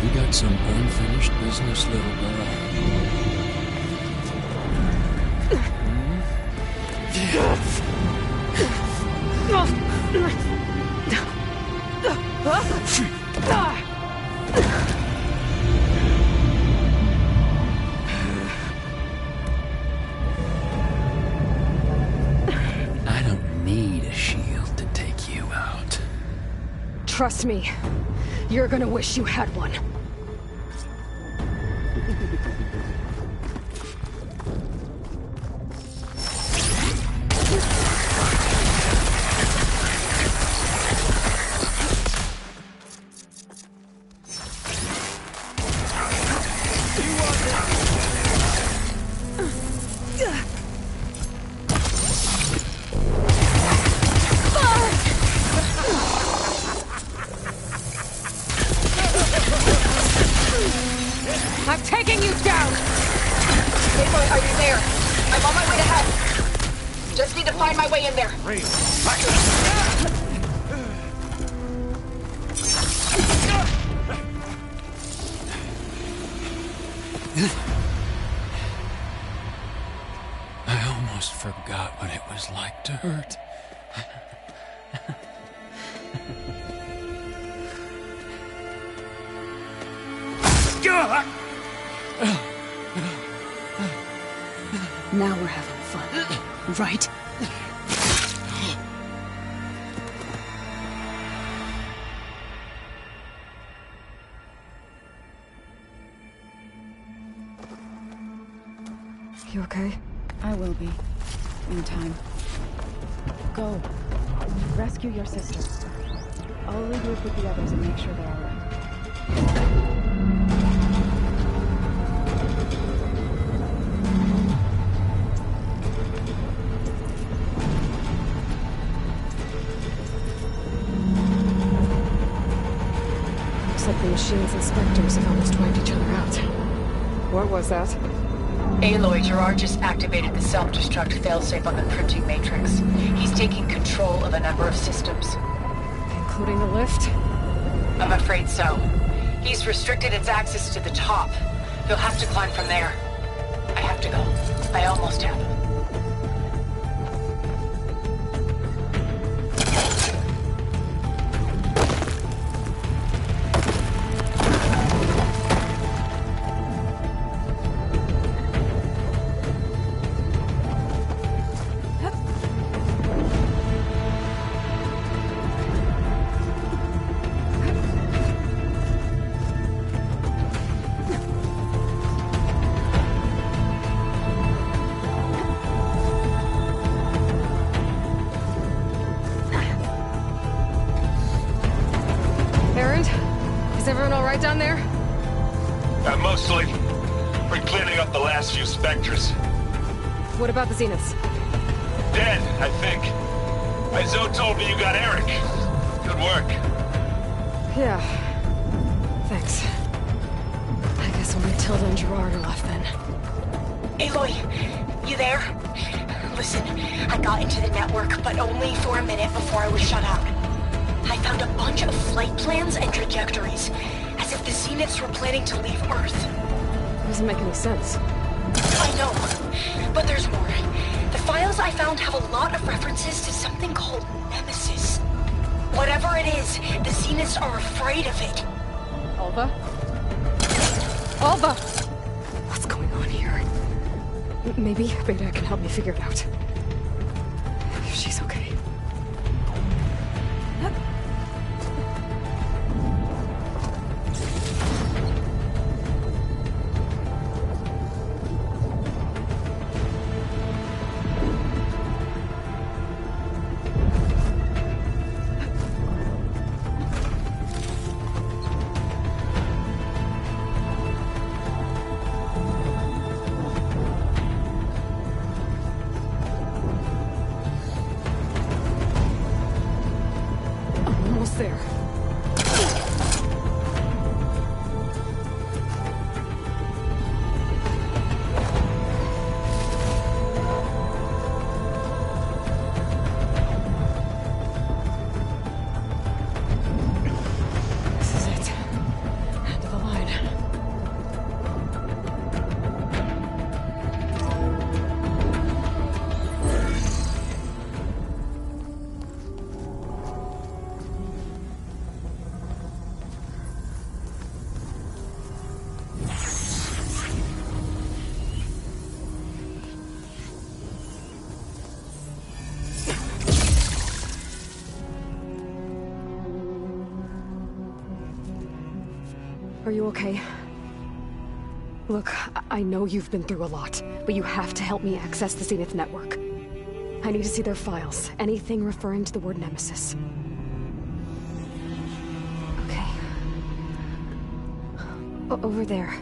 You got some unfinished business, little girl. I don't need a shield to take you out. Trust me, you're gonna wish you had one. I'm taking you down! Aloy, are you there? I'm on my way to help. Just need to find my way in there. I almost forgot what it was like to hurt. Now we're having fun, right? You okay? I will be. In time. Go. Rescue your sister. I'll regroup with the others and make sure they're all right. Looks like the machines and Spectres have almost wiped each other out. What was that? Aloy, Gerard just activated the self-destruct failsafe on the printing matrix. He's taking control of a number of systems. Including the lift? I'm afraid so. He's restricted its access to the top. You'll have to climb from there. I have to go. I almost have. Is everyone all right down there? Mostly. We're cleaning up the last few Spectres. What about the Zeniths? Dead, I think. Zoe told me you got Eric. Good work. Yeah. Thanks. I guess only Tilda and Gerard are left then. Aloy, you there? Listen, I got into the network, but only for a minute before I was shut out. I found a bunch of flight plans and trajectories, as if the Zeniths were planning to leave Earth. It doesn't make any sense. I know, but there's more. The files I found have a lot of references to something called Nemesis. Whatever it is, the Zeniths are afraid of it. Alva? Alva! What's going on here? Maybe Beta can help me figure it out. If she's okay. There. This is it. End of the line. Are you okay? Look, I know you've been through a lot, but you have to help me access the Zenith network. I need to see their files. Anything referring to the word Nemesis. Okay. Over there.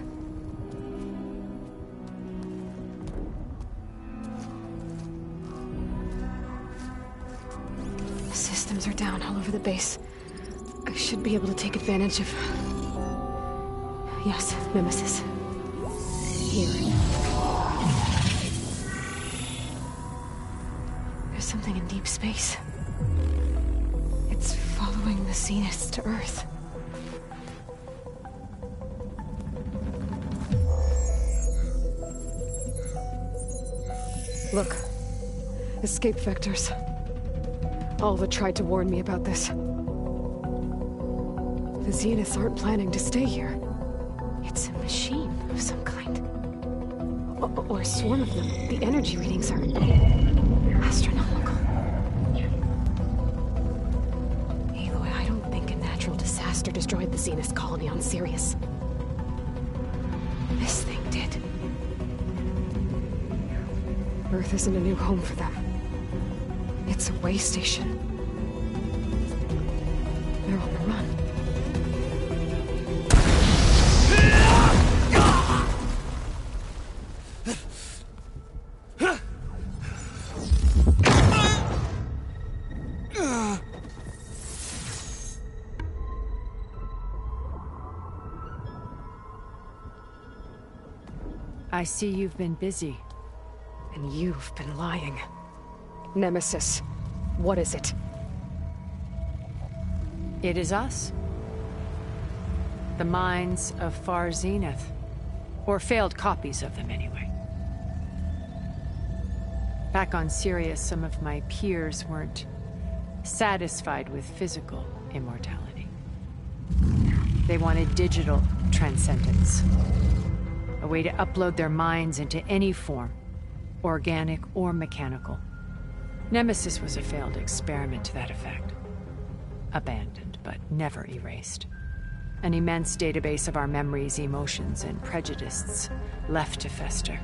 Systems are down all over the base. I should be able to take advantage of... Yes, Nemesis. Here. There's something in deep space. It's following the Zeniths to Earth. Look. Escape vectors. Alva tried to warn me about this. The Zeniths aren't planning to stay here. It's a machine of some kind. Or a swarm of them. The energy readings are... astronomical. Aloy, I don't think a natural disaster destroyed the Zenith colony on Sirius. This thing did. Earth isn't a new home for them. It's a way station. They're on the run. I see you've been busy. And you've been lying. Nemesis, what is it? It is us. The minds of Far Zenith. Or failed copies of them, anyway. Back on Sirius, some of my peers weren't satisfied with physical immortality. They wanted digital transcendence. A way to upload their minds into any form, organic or mechanical. Nemesis was a failed experiment to that effect. Abandoned, but never erased. An immense database of our memories, emotions, and prejudices left to fester.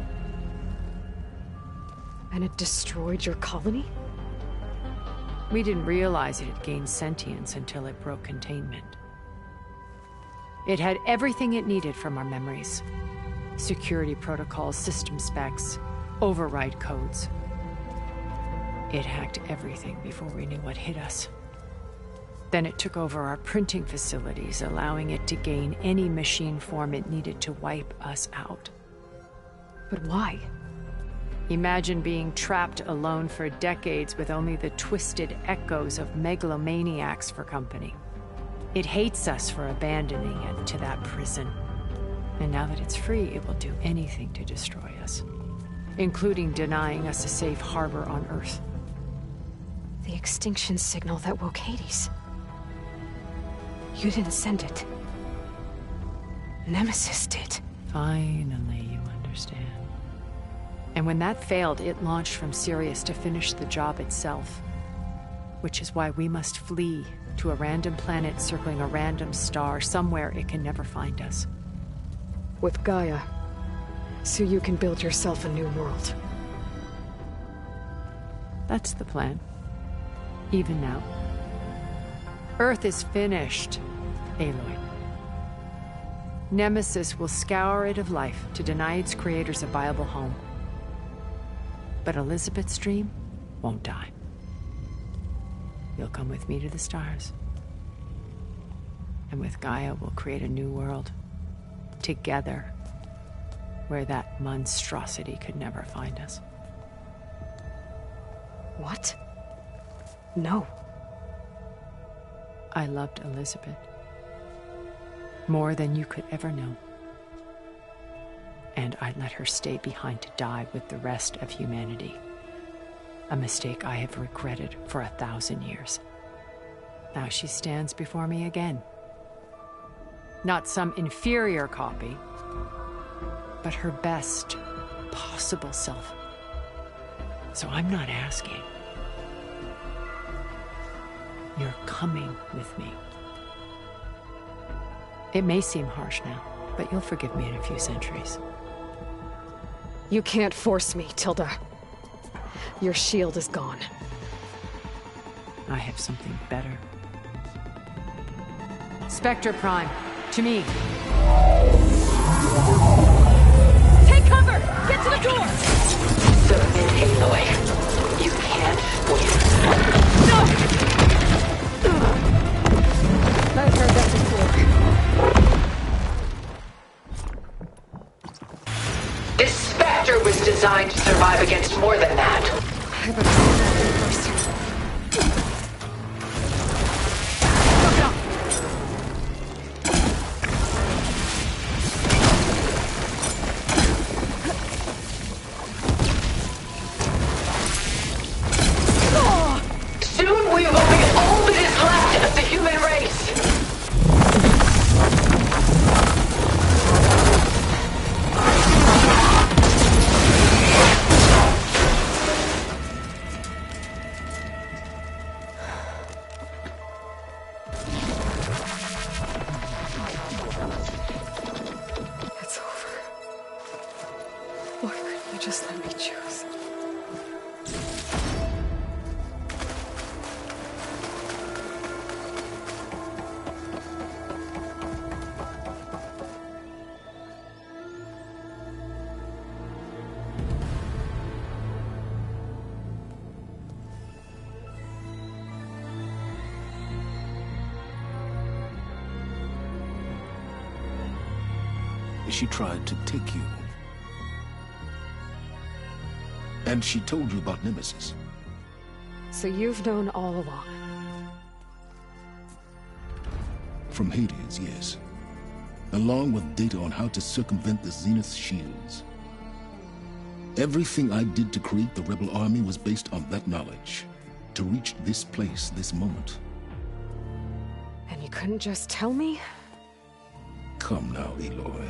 And it destroyed your colony? We didn't realize it had gained sentience until it broke containment. It had everything it needed from our memories. Security protocols, system specs, override codes. It hacked everything before we knew what hit us. Then it took over our printing facilities, allowing it to gain any machine form it needed to wipe us out. But why? Imagine being trapped alone for decades with only the twisted echoes of megalomaniacs for company. It hates us for abandoning it to that prison. And now that it's free, it will do anything to destroy us, including denying us a safe harbor on Earth. The extinction signal that woke Hades. You didn't send it. Nemesis did. Finally, you understand. And when that failed, it launched from Sirius to finish the job itself. Which is why we must flee to a random planet circling a random star, somewhere it can never find us. With Gaia. So you can build yourself a new world. That's the plan. Even now. Earth is finished, Aloy. Nemesis will scour it of life to deny its creators a viable home. But Elizabeth's dream won't die. You'll come with me to the stars. And with Gaia, we'll create a new world. Together. Where that monstrosity could never find us. What? No. I loved Elizabeth. More than you could ever know. And I let her stay behind to die with the rest of humanity. A mistake I have regretted for 1,000 years. Now she stands before me again. Not some inferior copy, but her best possible self. So I'm not asking. You're coming with me. It may seem harsh now, but you'll forgive me in a few centuries. You can't force me, Tilda. Your shield is gone. I have something better. Spectre Prime, to me. Take cover! Get to the door! Submit, Aloy. You can't win. No! I've heard that before. This Spectre was designed to survive against more than that. I better find that thing first. Soon we will be all that is left of the human race. It's over. Why couldn't you just let me choose? She tried to take you. And she told you about Nemesis. So you've known all along. From Hades, yes. Along with data on how to circumvent the Zenith shields. Everything I did to create the Rebel Army was based on that knowledge. To reach this place, this moment. And you couldn't just tell me? Come now, Aloy.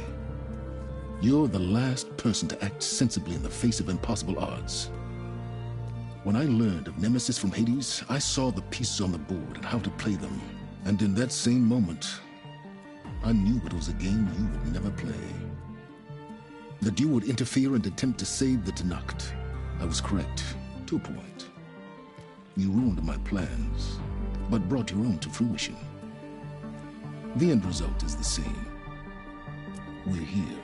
You're the last person to act sensibly in the face of impossible odds. When I learned of Nemesis from Hades, I saw the pieces on the board and how to play them. And in that same moment, I knew it was a game you would never play. That you would interfere and attempt to save the Tenakth. I was correct, to a point. You ruined my plans, but brought your own to fruition. The end result is the same. We're here.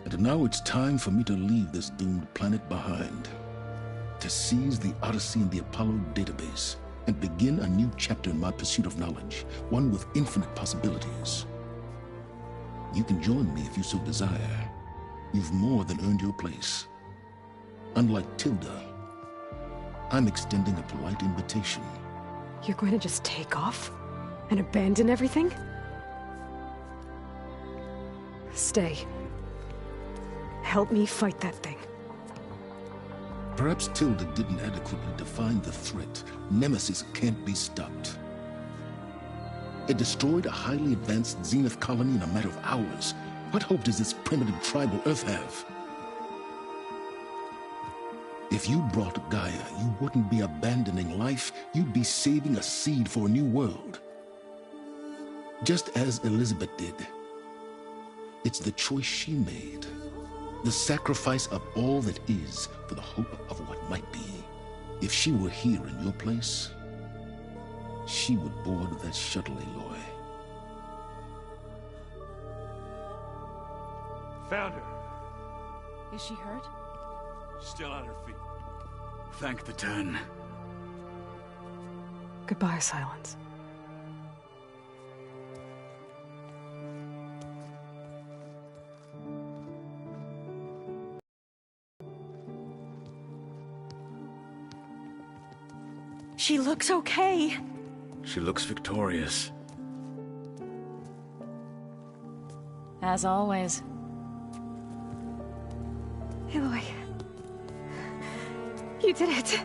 At And now it's time for me to leave this doomed planet behind. To seize the Odyssey and the Apollo database, and begin a new chapter in my pursuit of knowledge, one with infinite possibilities. You can join me if you so desire. You've more than earned your place. Unlike Tilda, I'm extending a polite invitation. You're going to just take off? And abandon everything? Stay. Help me fight that thing. Perhaps Tilda didn't adequately define the threat. Nemesis can't be stopped. It destroyed a highly advanced Zenith colony in a matter of hours. What hope does this primitive tribal Earth have? If you brought Gaia, you wouldn't be abandoning life, you'd be saving a seed for a new world. Just as Elizabeth did. It's the choice she made. The sacrifice of all that is for the hope of what might be. If she were here in your place, she would board that shuttle, Aloy. Found her. Is she hurt? Still on her feet. Thank the Ten. Goodbye, Silence. She looks okay. She looks victorious. As always. Aloy. You did it.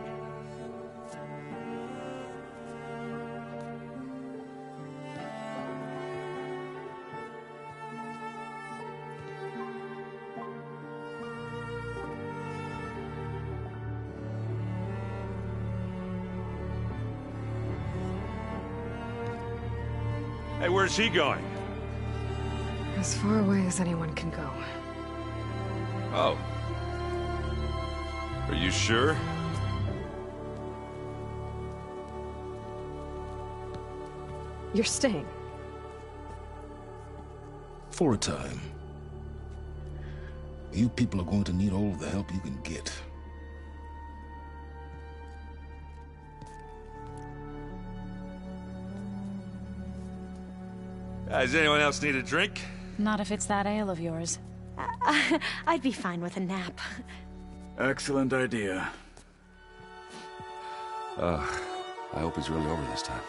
Hey, where's he going? As far away as anyone can go. Oh. Are you sure? You're staying. For a time. You people are going to need all of the help you can get. Does anyone else need a drink? Not if it's that ale of yours. I'd be fine with a nap. Excellent idea. I hope he's really over this time.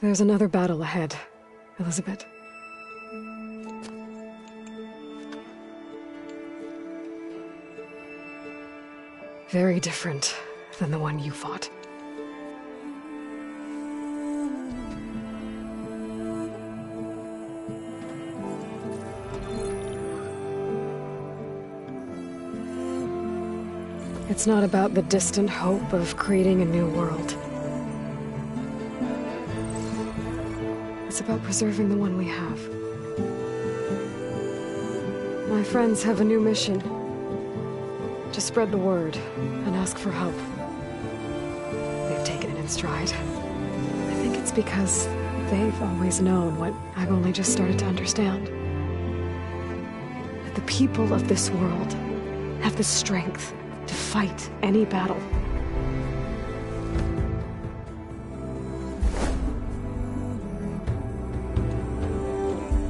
There's another battle ahead, Elizabeth. Very different than the one you fought. It's not about the distant hope of creating a new world. It's about preserving the one we have. My friends have a new mission. To spread the word and ask for help. They've taken it in stride. I think it's because they've always known what I've only just started to understand. That the people of this world have the strength to fight any battle.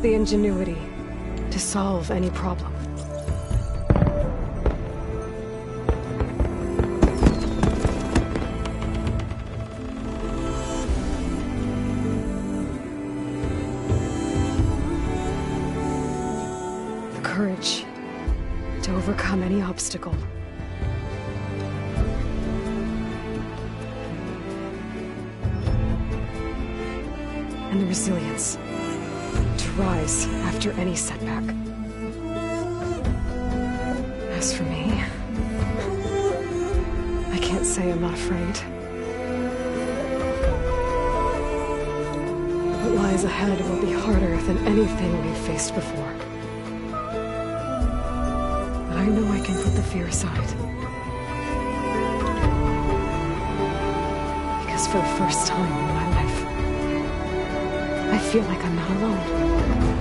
The ingenuity to solve any problem. The courage to overcome any obstacle. And the resilience to rise after any setback. As for me, I can't say I'm not afraid. What lies ahead will be harder than anything we've faced before. But I know I can put the fear aside. Because for the first time in my life, I feel like I'm not alone.